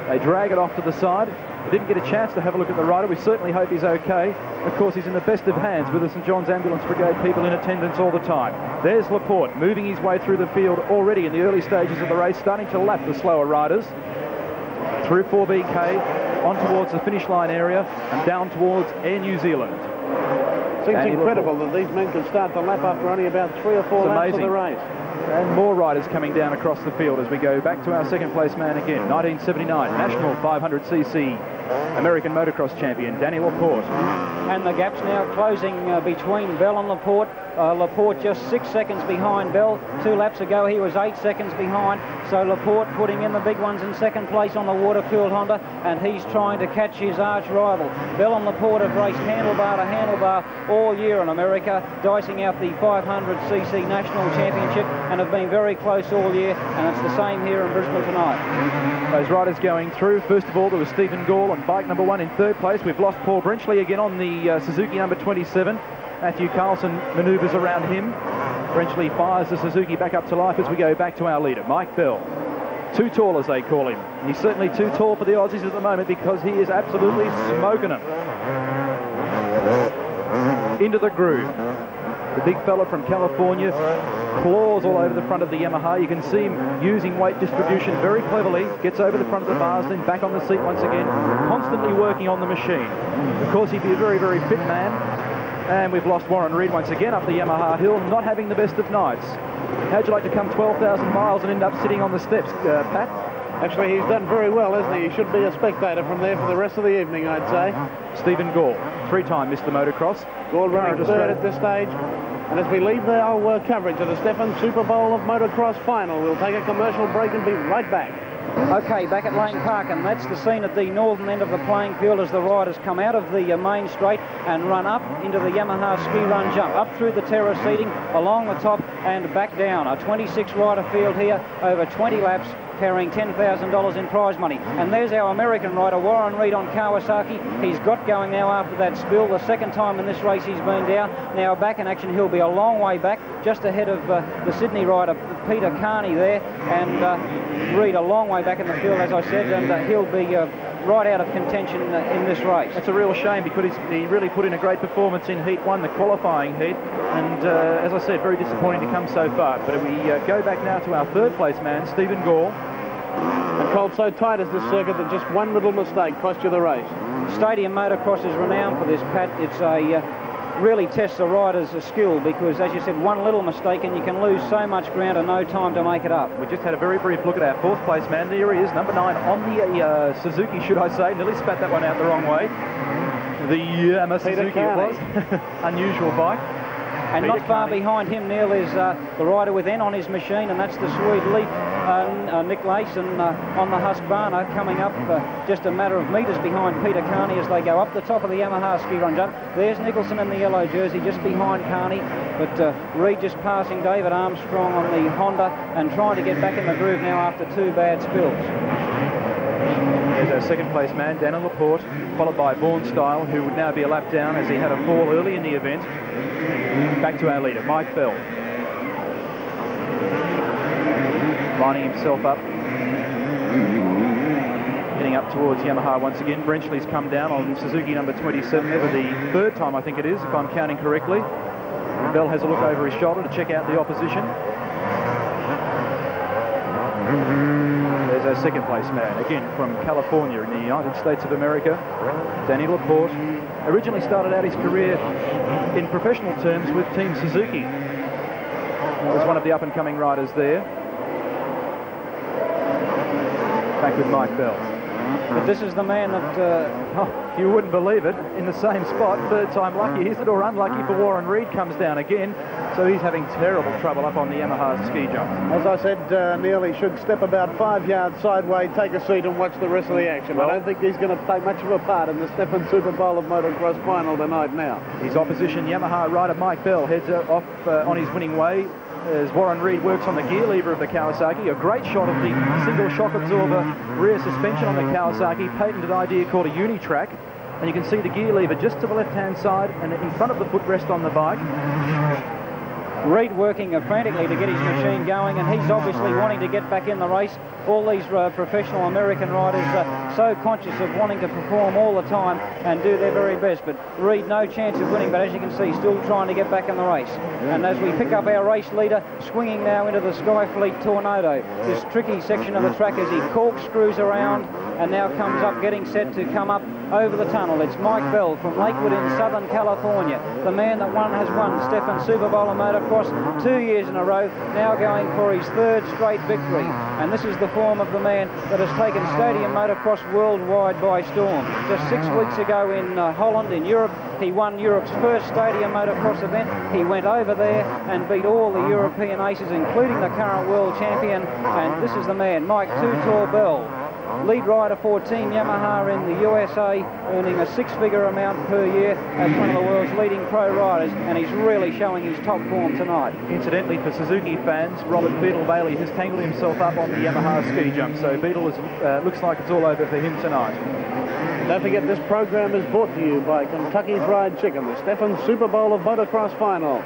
They drag it off to the side. We didn't get a chance to have a look at the rider. We certainly hope he's okay. Of course, he's in the best of hands with the St John's Ambulance Brigade people in attendance all the time. There's Laporte moving his way through the field already in the early stages of the race, starting to lap the slower riders. Through 4BK, on towards the finish line area and down towards Air New Zealand. Seems incredible that these men can start the lap after only about 3 or 4 laps of the race. And more riders coming down across the field as we go back to our second place man again. 1979 National 500cc American Motocross champion Danny Laporte. And the gap's now closing between Bell and Laporte. Laporte just 6 seconds behind Bell. 2 laps ago he was 8 seconds behind. So Laporte putting in the big ones in second place on the water-cooled Honda, and he's trying to catch his arch rival. Bell and Laporte have raced handlebar to handlebar all year in America, dicing out the 500cc National Championship, and have been very close all year, and it's the same here in Brisbane tonight. Those riders going through. First of all, there was Stephen Gall on bike number 1 in third place. We've lost Paul Brinchley again on the Suzuki number 27. Matthew Carlson manoeuvres around him. Brinchley fires the Suzuki back up to life as we go back to our leader, Mike Bell. Too tall, as they call him. And he's certainly too tall for the Aussies at the moment, because he is absolutely smoking them. Into the groove. The big fella from California, claws all over the front of the Yamaha. You can see him using weight distribution very cleverly. Gets over the front of the bars, then back on the seat once again, constantly working on the machine. Of course, he'd be a very, very fit man. And we've lost Warren Reed once again up the Yamaha hill, not having the best of nights. How'd you like to come 12,000 miles and end up sitting on the steps, Pat? Actually, he's done very well, hasn't he? He should be a spectator from there for the rest of the evening, I'd say. Stephen Gall, 3-time Mr. Motocross. Gall running third at this stage. And as we leave our coverage of the Stefan Super Bowl of Motocross final, we'll take a commercial break and be right back. Okay, back at Lane Park, and that's the scene at the northern end of the playing field as the riders come out of the main straight and run up into the Yamaha ski run jump, up through the terrace seating, along the top and back down. A 26-rider field here, over 20 laps, carrying $10,000 in prize money. And there's our American rider, Warren Reed on Kawasaki. He's got going now after that spill. The second time in this race he's been down. Now back in action. He'll be a long way back, just ahead of the Sydney rider, Peter Carney there. And Reed a long way back in the field, as I said, and he'll be right out of contention in this race. It's a real shame, because he really put in a great performance in Heat 1, the qualifying heat, and as I said, very disappointing to come so far. But we go back now to our third place man, Stephen Gall. And Colt, so tight is this circuit that just one little mistake cost you the race. Stadium Motocross is renowned for this, Pat. It's really tests the rider's skill, because, as you said, one little mistake and you can lose so much ground and no time to make it up. We just had a very brief look at our fourth place man. There he is, number 9 on the Suzuki, should I say. Nearly spat that one out the wrong way. The Yamaha Suzuki it was. Unusual bike. And Peter not far Carney. Behind him, Neil, is the rider with N on his machine, and that's the Swede Leaf Nick Layson on the Husqvarna, coming up just a matter of metres behind Peter Carney as they go up the top of the Yamaha ski run jump. There's Nicholson in the yellow jersey just behind Carney, but Reid just passing David Armstrong on the Honda and trying to get back in the groove now after 2 bad spills. There's our second place man, Daniel Laporte, followed by Vaughan Style, who would now be a lap down as he had a fall early in the event. Back to our leader, Mike Bell. Lining himself up. Heading up towards Yamaha once again. Brenchley's come down on Suzuki number 27 for the 3rd time, I think it is, if I'm counting correctly. Bell has a look over his shoulder to check out the opposition. There's our second place man, again from California in the United States of America, Danny Laporte. Originally started out his career in professional terms with Team Suzuki. He was one of the up-and-coming riders there. Back with Mike Bell. But this is the man that, you wouldn't believe it, in the same spot, 3rd time lucky, is it, or unlucky for Warren Reid, comes down again. So he's having terrible trouble up on the Yamaha ski jump. As I said, Neil, he should step about 5 yards sideways, take a seat and watch the rest of the action. Well, I don't think he's going to take much of a part in the Stefan SUPERBOWL of Motocross final tonight now. His opposition, Yamaha rider Mike Bell, heads off on his winning way as Warren Reid works on the gear lever of the Kawasaki. A great shot of the single shock absorber rear suspension on the Kawasaki, patented idea called a Unitrack. And you can see the gear lever just to the left-hand side and in front of the footrest on the bike. Reid working frantically to get his machine going, and he's obviously wanting to get back in the race. All these professional American riders are so conscious of wanting to perform all the time and do their very best, but Reid no chance of winning, but as you can see, still trying to get back in the race. And as we pick up our race leader, swinging now into the Skyfleet Tornado, this tricky section of the track as he corkscrews around and now comes up, getting set to come up over the tunnel. It's Mike Bell from Lakewood in Southern California, the man that has won Stefan SUPERBOWL of Motocross 2 years in a row, now going for his 3rd straight victory. And this is the form of the man that has taken stadium motocross worldwide by storm. Just 6 weeks ago in Holland, in Europe, he won Europe's first stadium motocross event. He went over there and beat all the European aces, including the current world champion. And this is the man, Mike Too Tall Bell, lead rider for Team Yamaha in the USA, earning a 6-figure amount per year as one of the world's leading pro riders, and he's really showing his top form tonight. Incidentally, for Suzuki fans, Robert Beetle Bailey has tangled himself up on the Yamaha ski jump, so Beetle looks like it's all over for him tonight. Don't forget, this program is brought to you by Kentucky Fried Chicken, the Stefan SUPERBOWL of Motocross final.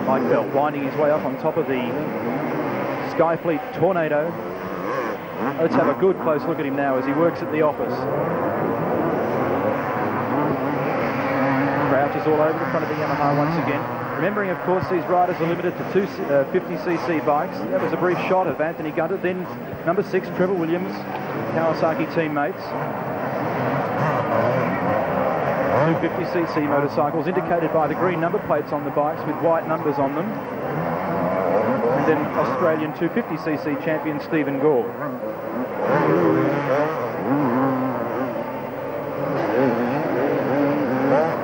Mike Bell winding his way up on top of the Skyfleet Tornado. Let's have a good close look at him now as he works at the office. Crouches all over the front of the Yamaha once again. Remembering, of course, these riders are limited to 2 50cc bikes. That was a brief shot of Anthony Gunter, then number 6, Trevor Williams, Kawasaki teammates. 2 50cc motorcycles indicated by the green number plates on the bikes with white numbers on them. And then Australian 250cc champion Stephen Gore.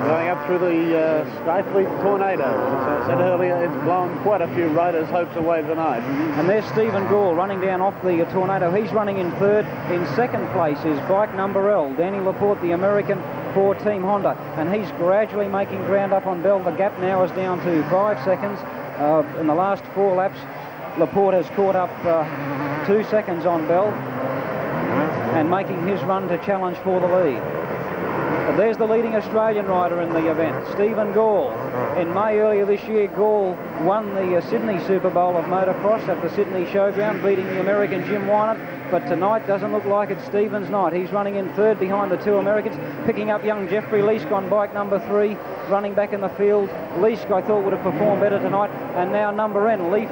Going up through the Skyfleet Tornado. As I said earlier, it's blown quite a few riders' hopes away tonight. And there's Stephen Gore running down off the Tornado. He's running in 3rd. In 2nd place is bike number L, Danny Laporte, the American for Team Honda. And he's gradually making ground up on Bell. The gap now is down to 5 seconds. In the last 4 laps, Laporte has caught up 2 seconds on Bell and making his run to challenge for the lead. But there's the leading Australian rider in the event, Stephen Gall. In May earlier this year, Gall won the Sydney SUPERBOWL of Motocross at the Sydney Showground, beating the American Jim Wynant. But tonight doesn't look like it's Stephen's night. He's running in 3rd behind the 2 Americans, picking up young Jeffrey Leask on bike number 3, running back in the field. Leask, I thought, would have performed better tonight. And now number N, Leif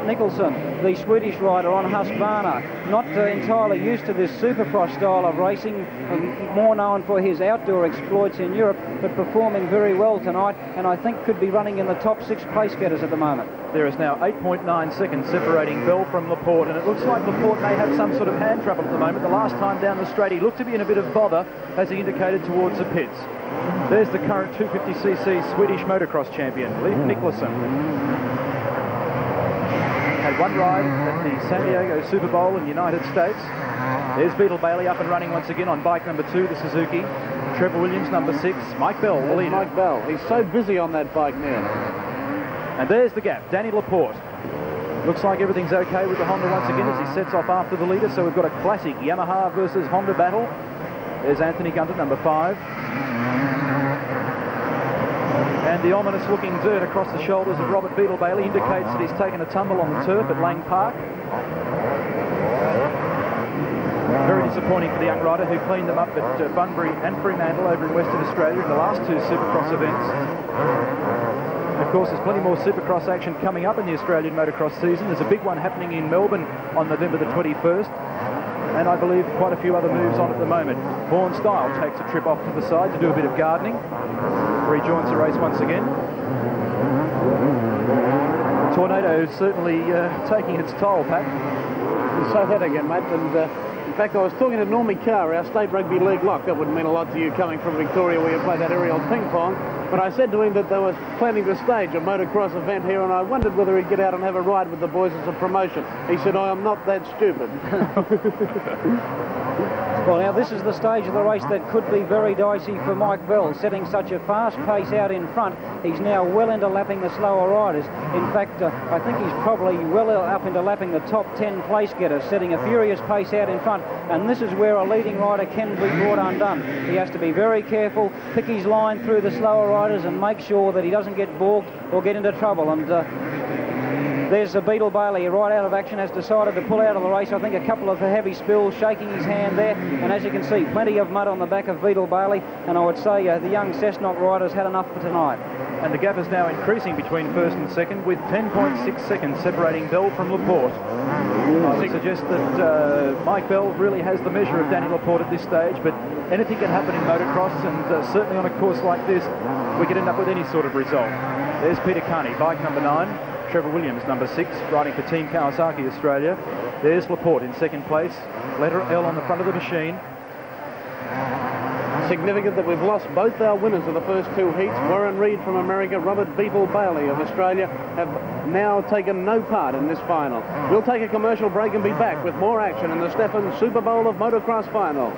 Nicholson, the Swedish rider on Husqvarna. Not entirely used to this Supercross style of racing, more known for his outdoor exploits in Europe, but performing very well tonight, and I think could be running in the top 6 place getters at the moment. There is now 8.9 seconds separating Bell from Laporte, and it looks like Laporte may have some sort of hand trouble at the moment. The last time down the straight, he looked to be in a bit of bother as he indicated towards the pits. There's the current 250cc Swedish motocross champion, Leif Nicholson. one ride at the San Diego Super Bowl in the United States. There's Beetle Bailey up and running once again on bike number 2, the Suzuki. Trevor Williams, number 6. Mike Bell, the leader. Mike Bell. He's so busy on that bike now. And there's the gap. Danny Laporte. Looks like everything's okay with the Honda once again as he sets off after the leader. So we've got a classic Yamaha versus Honda battle. There's Anthony Gunter, number 5. And the ominous looking dirt across the shoulders of Robert Beetle Bailey indicates that he's taken a tumble on the turf at Lang Park. Very disappointing for the young rider who cleaned them up at Bunbury and Fremantle over in Western Australia in the last 2 Supercross events. Of course, there's plenty more Supercross action coming up in the Australian motocross season. There's a big one happening in Melbourne on November the 21st. And I believe quite a few other moves on at the moment. Vaughan Style takes a trip off to the side to do a bit of gardening. Rejoins the race once again. The tornado is certainly taking its toll, Pat. Say that again, mate. And in fact, I was talking to Normie Carr, our state rugby league lock. That would mean a lot to you coming from Victoria where you play that aerial ping pong. But I said to him that they were planning to stage a motocross event here, and I wondered whether he'd get out and have a ride with the boys as a promotion. He said, I am not that stupid. Well, now this is the stage of the race that could be very dicey for Mike Bell, setting such a fast pace out in front. He's now well into lapping the slower riders. In fact, I think he's probably well up into lapping the top 10 place getters, setting a furious pace out in front. And this is where a leading rider can be brought undone. He has to be very careful, pick his line through the slower riders and make sure that he doesn't get balked or get into trouble. And there's Beetle Bailey right out of action, has decided to pull out of the race. I think a couple of heavy spills, shaking his hand there. And as you can see, plenty of mud on the back of Beetle Bailey. And I would say the young Cessnock riders had enough for tonight. And the gap is now increasing between first and second with 10.6 seconds separating Bell from Laporte. I would suggest that Mike Bell really has the measure of Danny Laporte at this stage, but anything can happen in motocross, and certainly on a course like this, we could end up with any sort of result. There's Peter Carney, bike number 9. Trevor Williams, number 6, riding for Team Kawasaki Australia. There's Laporte in second place, letter L on the front of the machine. Significant that we've lost both our winners of the first 2 heats. Warren Reed from America, Robert Beetle Bailey of Australia, have now taken no part in this final. We'll take a commercial break and be back with more action in the Stefan Super Bowl of Motocross final.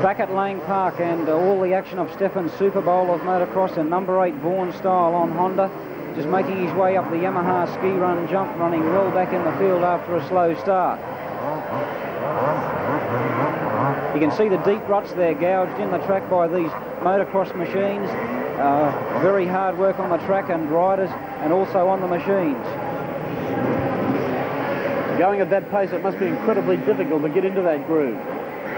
Back at Lang Park, and all the action of Stefan's Super Bowl of Motocross, and number 8 Vaughan Style on Honda, just making his way up the Yamaha ski run jump, running well back in the field after a slow start. You can see the deep ruts there gouged in the track by these motocross machines. Very hard work on the track and riders, and also on the machines. Going at that pace, it must be incredibly difficult to get into that groove.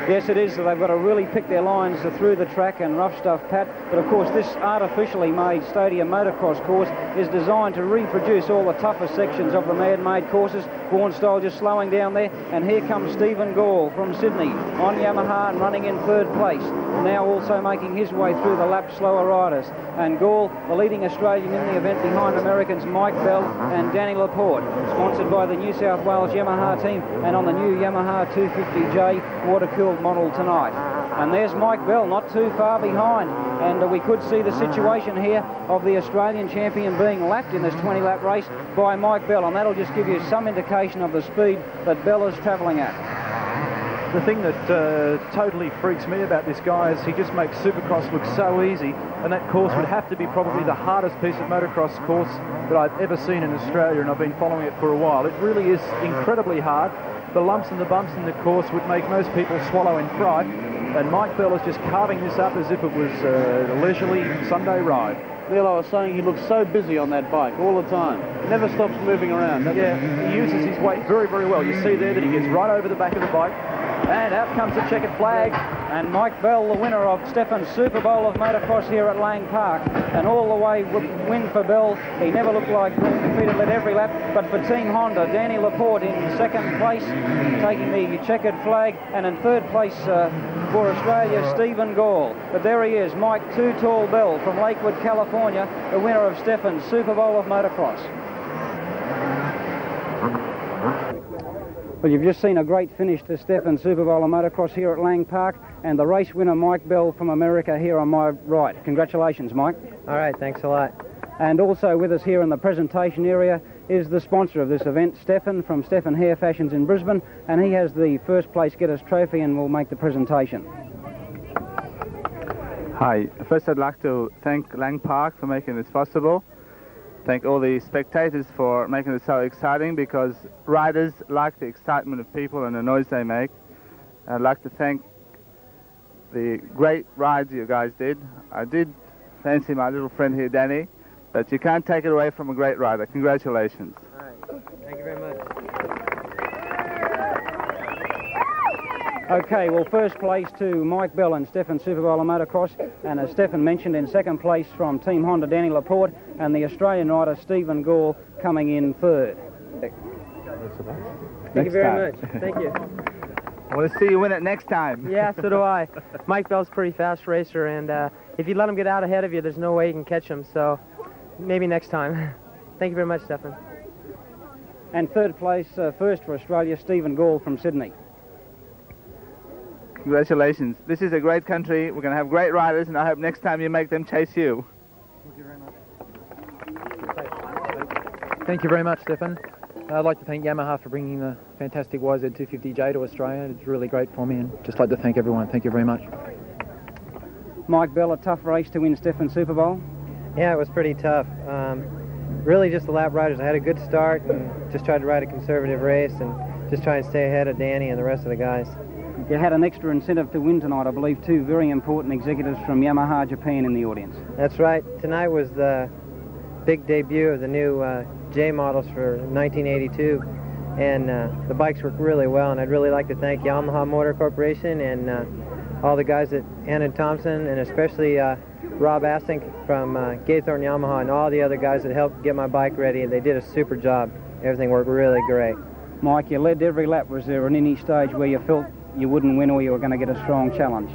Yes, it is. They've got to really pick their lines through the track and rough stuff, Pat. But of course, this artificially made stadium motocross course is designed to reproduce all the toughest sections of the man-made courses. Vaughan Style just slowing down there. And here comes Stephen Gall from Sydney on Yamaha and running in 3rd place. Now also making his way through the lap slower riders. And Gall, the leading Australian in the event, behind Americans Mike Bell and Danny Laporte. Sponsored by the New South Wales Yamaha team and on the new Yamaha 250J water-cooled model tonight. And there's Mike Bell not too far behind, and we could see the situation here of the Australian champion being lapped in this 20-lap race by Mike Bell, and that'll just give you some indication of the speed that Bell is travelling at. The thing that totally freaks me about this guy is he just makes Supercross look so easy, and that course would have to be probably the hardest piece of motocross course that I've ever seen in Australia, and I've been following it for a while. It really is incredibly hard. The lumps and the bumps in the course would make most people swallow in fright, and Mike Bell is just carving this up as if it was a leisurely Sunday ride. Neil, I was saying he looks so busy on that bike all the time. Never stops moving around. Yeah, he uses his weight very, very well. You see there that he gets right over the back of the bike. And out comes the checkered flag. And Mike Bell, the winner of Stefan's Super Bowl of Motocross here at Lang Park. And all the way win for Bell. He never looked like being defeated at every lap. But for Team Honda, Danny Laporte in 2nd place, taking the checkered flag. And in 3rd place for Australia, Stephen Gall. But there he is, Mike Too Tall Bell from Lakewood, California, the winner of Stefan's Super Bowl of Motocross. Well, you've just seen a great finish to Stefan SUPERBOWL of Motocross here at Lang Park, and the race winner Mike Bell from America here on my right. Congratulations, Mike. All right, thanks a lot. And also with us here in the presentation area is the sponsor of this event, Stefan from Stefan Hair Fashions in Brisbane, and he has the first place getters trophy and will make the presentation. Hi, first I'd like to thank Lang Park for making this possible. Thank all the spectators for making it so exciting, because riders like the excitement of people and the noise they make. I'd like to thank the great rides you guys did. I did fancy my little friend here, Danny, but you can't take it away from a great rider. Congratulations. All right, thank you very much. Okay, well, first place to Mike Bell and Stefan SUPERBOWL of Motocross, and as Stefan mentioned, in second place from Team Honda, Danny Laporte, and the Australian rider Stephen Gall coming in third. Thank you very much. Thank you. I want to see you win it next time. Yeah, so do I. Mike Bell's a pretty fast racer, and if you let him get out ahead of you, there's no way you can catch him, so maybe next time. Thank you very much, Stefan. And third place, first for Australia, Stephen Gall from Sydney. Congratulations. This is a great country. We're going to have great riders, and I hope next time you make them chase you. Thank you very much. Thank you very much, Stefan. I'd like to thank Yamaha for bringing the fantastic YZ250J to Australia. It's really great for me, and just like to thank everyone. Thank you very much. Mike Bell, a tough race to win Stefan SUPERBOWL. Yeah, it was pretty tough. Really just the lap riders. I had a good start and just tried to ride a conservative race and just try and stay ahead of Danny and the rest of the guys. You had an extra incentive to win tonight, I believe, two very important executives from Yamaha Japan in the audience. That's right. Tonight was the big debut of the new J models for 1982, and the bikes work really well, and I'd really like to thank Yamaha Motor Corporation and all the guys at Anna Thompson, and especially Rob Asink from Gaythorne Yamaha, and all the other guys that helped get my bike ready. They did a super job. Everything worked really great. Mike, you led every lap. Was there at any stage where you felt you wouldn't win or you were going to get a strong challenge?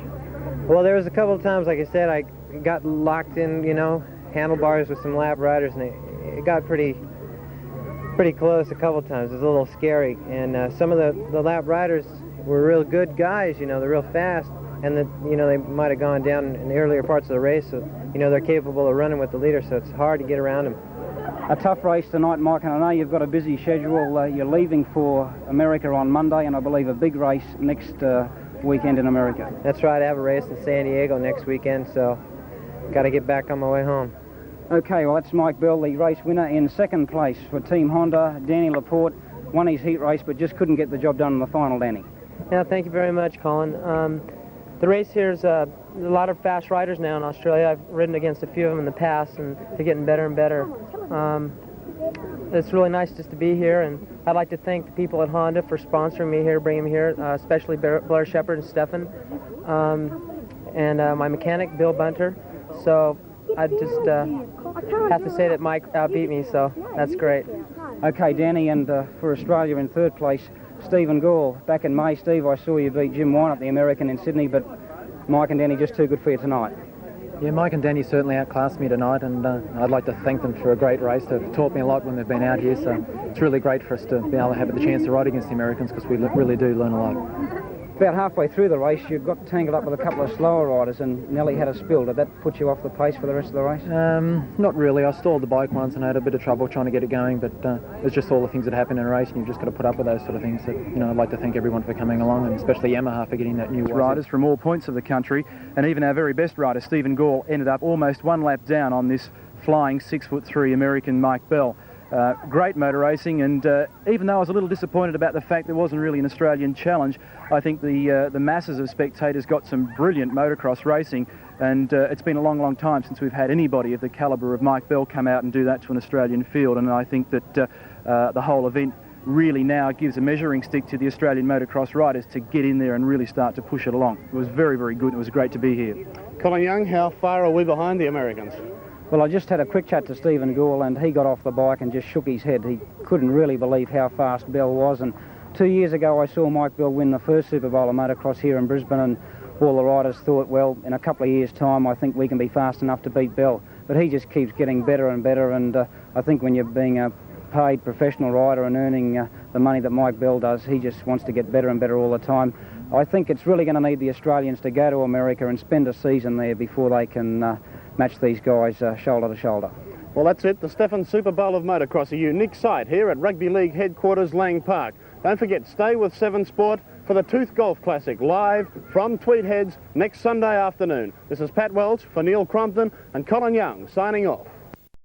Well, there was a couple of times, like I said, I got locked in, you know, handlebars with some lap riders, and it got pretty close a couple of times. It was a little scary, and some of the lap riders were real good guys, you know, they're real fast, and you know, they might have gone down in the earlier parts of the race, so, you know, they're capable of running with the leader, so it's hard to get around them. A tough race tonight, Mike, and I know you've got a busy schedule. You're leaving for America on Monday, and I believe a big race next weekend in America. That's right, I have a race in San Diego next weekend, so got to get back on my way home. Okay, well, that's Mike Bell, the race winner. In second place for Team Honda, Danny Laporte, won his heat race, but just couldn't get the job done in the final, Danny. Yeah, thank you very much, Colin. The race here is a lot of fast riders now in Australia. I've ridden against a few of them in the past, and they're getting better and better. It's really nice just to be here, and I'd like to thank the people at Honda for sponsoring me here, bringing me here, especially Blair Shepard and Stefan, and my mechanic, Bill Bunter. So I just have to say that Mike outbeat me, so that's great. Okay, Danny, and for Australia in third place, Stephen Gall. Back in May, Steve, I saw you beat Jim Wynott, the American, in Sydney, but Mike and Danny just too good for you tonight. Yeah, Mike and Danny certainly outclassed me tonight, and I'd like to thank them for a great race. They've taught me a lot when they've been out here, so it's really great for us to be able to have the chance to ride against the Americans, because we really do learn a lot. About halfway through the race, you got tangled up with a couple of slower riders and nearly had a spill. Did that put you off the pace for the rest of the race? Not really. I stalled the bike once and I had a bit of trouble trying to get it going, but it's just all the things that happen in a race, and you've just got to put up with those sort of things. That, you know, I'd like to thank everyone for coming along, and especially Yamaha for getting that new riders from all points of the country, and even our very best rider, Stephen Gall, ended up almost one lap down on this flying 6'3" American Mike Bell. Great motor racing, and even though I was a little disappointed about the fact there wasn't really an Australian challenge, I think the masses of spectators got some brilliant motocross racing, and it's been a long time since we've had anybody of the calibre of Mike Bell come out and do that to an Australian field, and I think that the whole event really now gives a measuring stick to the Australian motocross riders to get in there and really start to push it along. It was very good. It was great to be here. Colin Young, how far are we behind the Americans? Well, I just had a quick chat to Stephen Gall, and he got off the bike and just shook his head. He couldn't really believe how fast Bell was, and 2 years ago I saw Mike Bell win the first SUPERBOWL of motocross here in Brisbane, and all the riders thought, well, in a couple of years' time I think we can be fast enough to beat Bell. But he just keeps getting better and better, and I think when you're being a paid professional rider and earning the money that Mike Bell does. He just wants to get better and better all the time. I think it's really going to need the Australians to go to America and spend a season there before they can match these guys shoulder to shoulder. Well, that's it. The Stephen Super Bowl of Motocross, a unique sight here at Rugby League headquarters, Lang Park. Don't forget, stay with 7 Sport for the Tooth Golf Classic, live from Tweed Heads next Sunday afternoon. This is Pat Welch for Neil Crompton and Colin Young, signing off.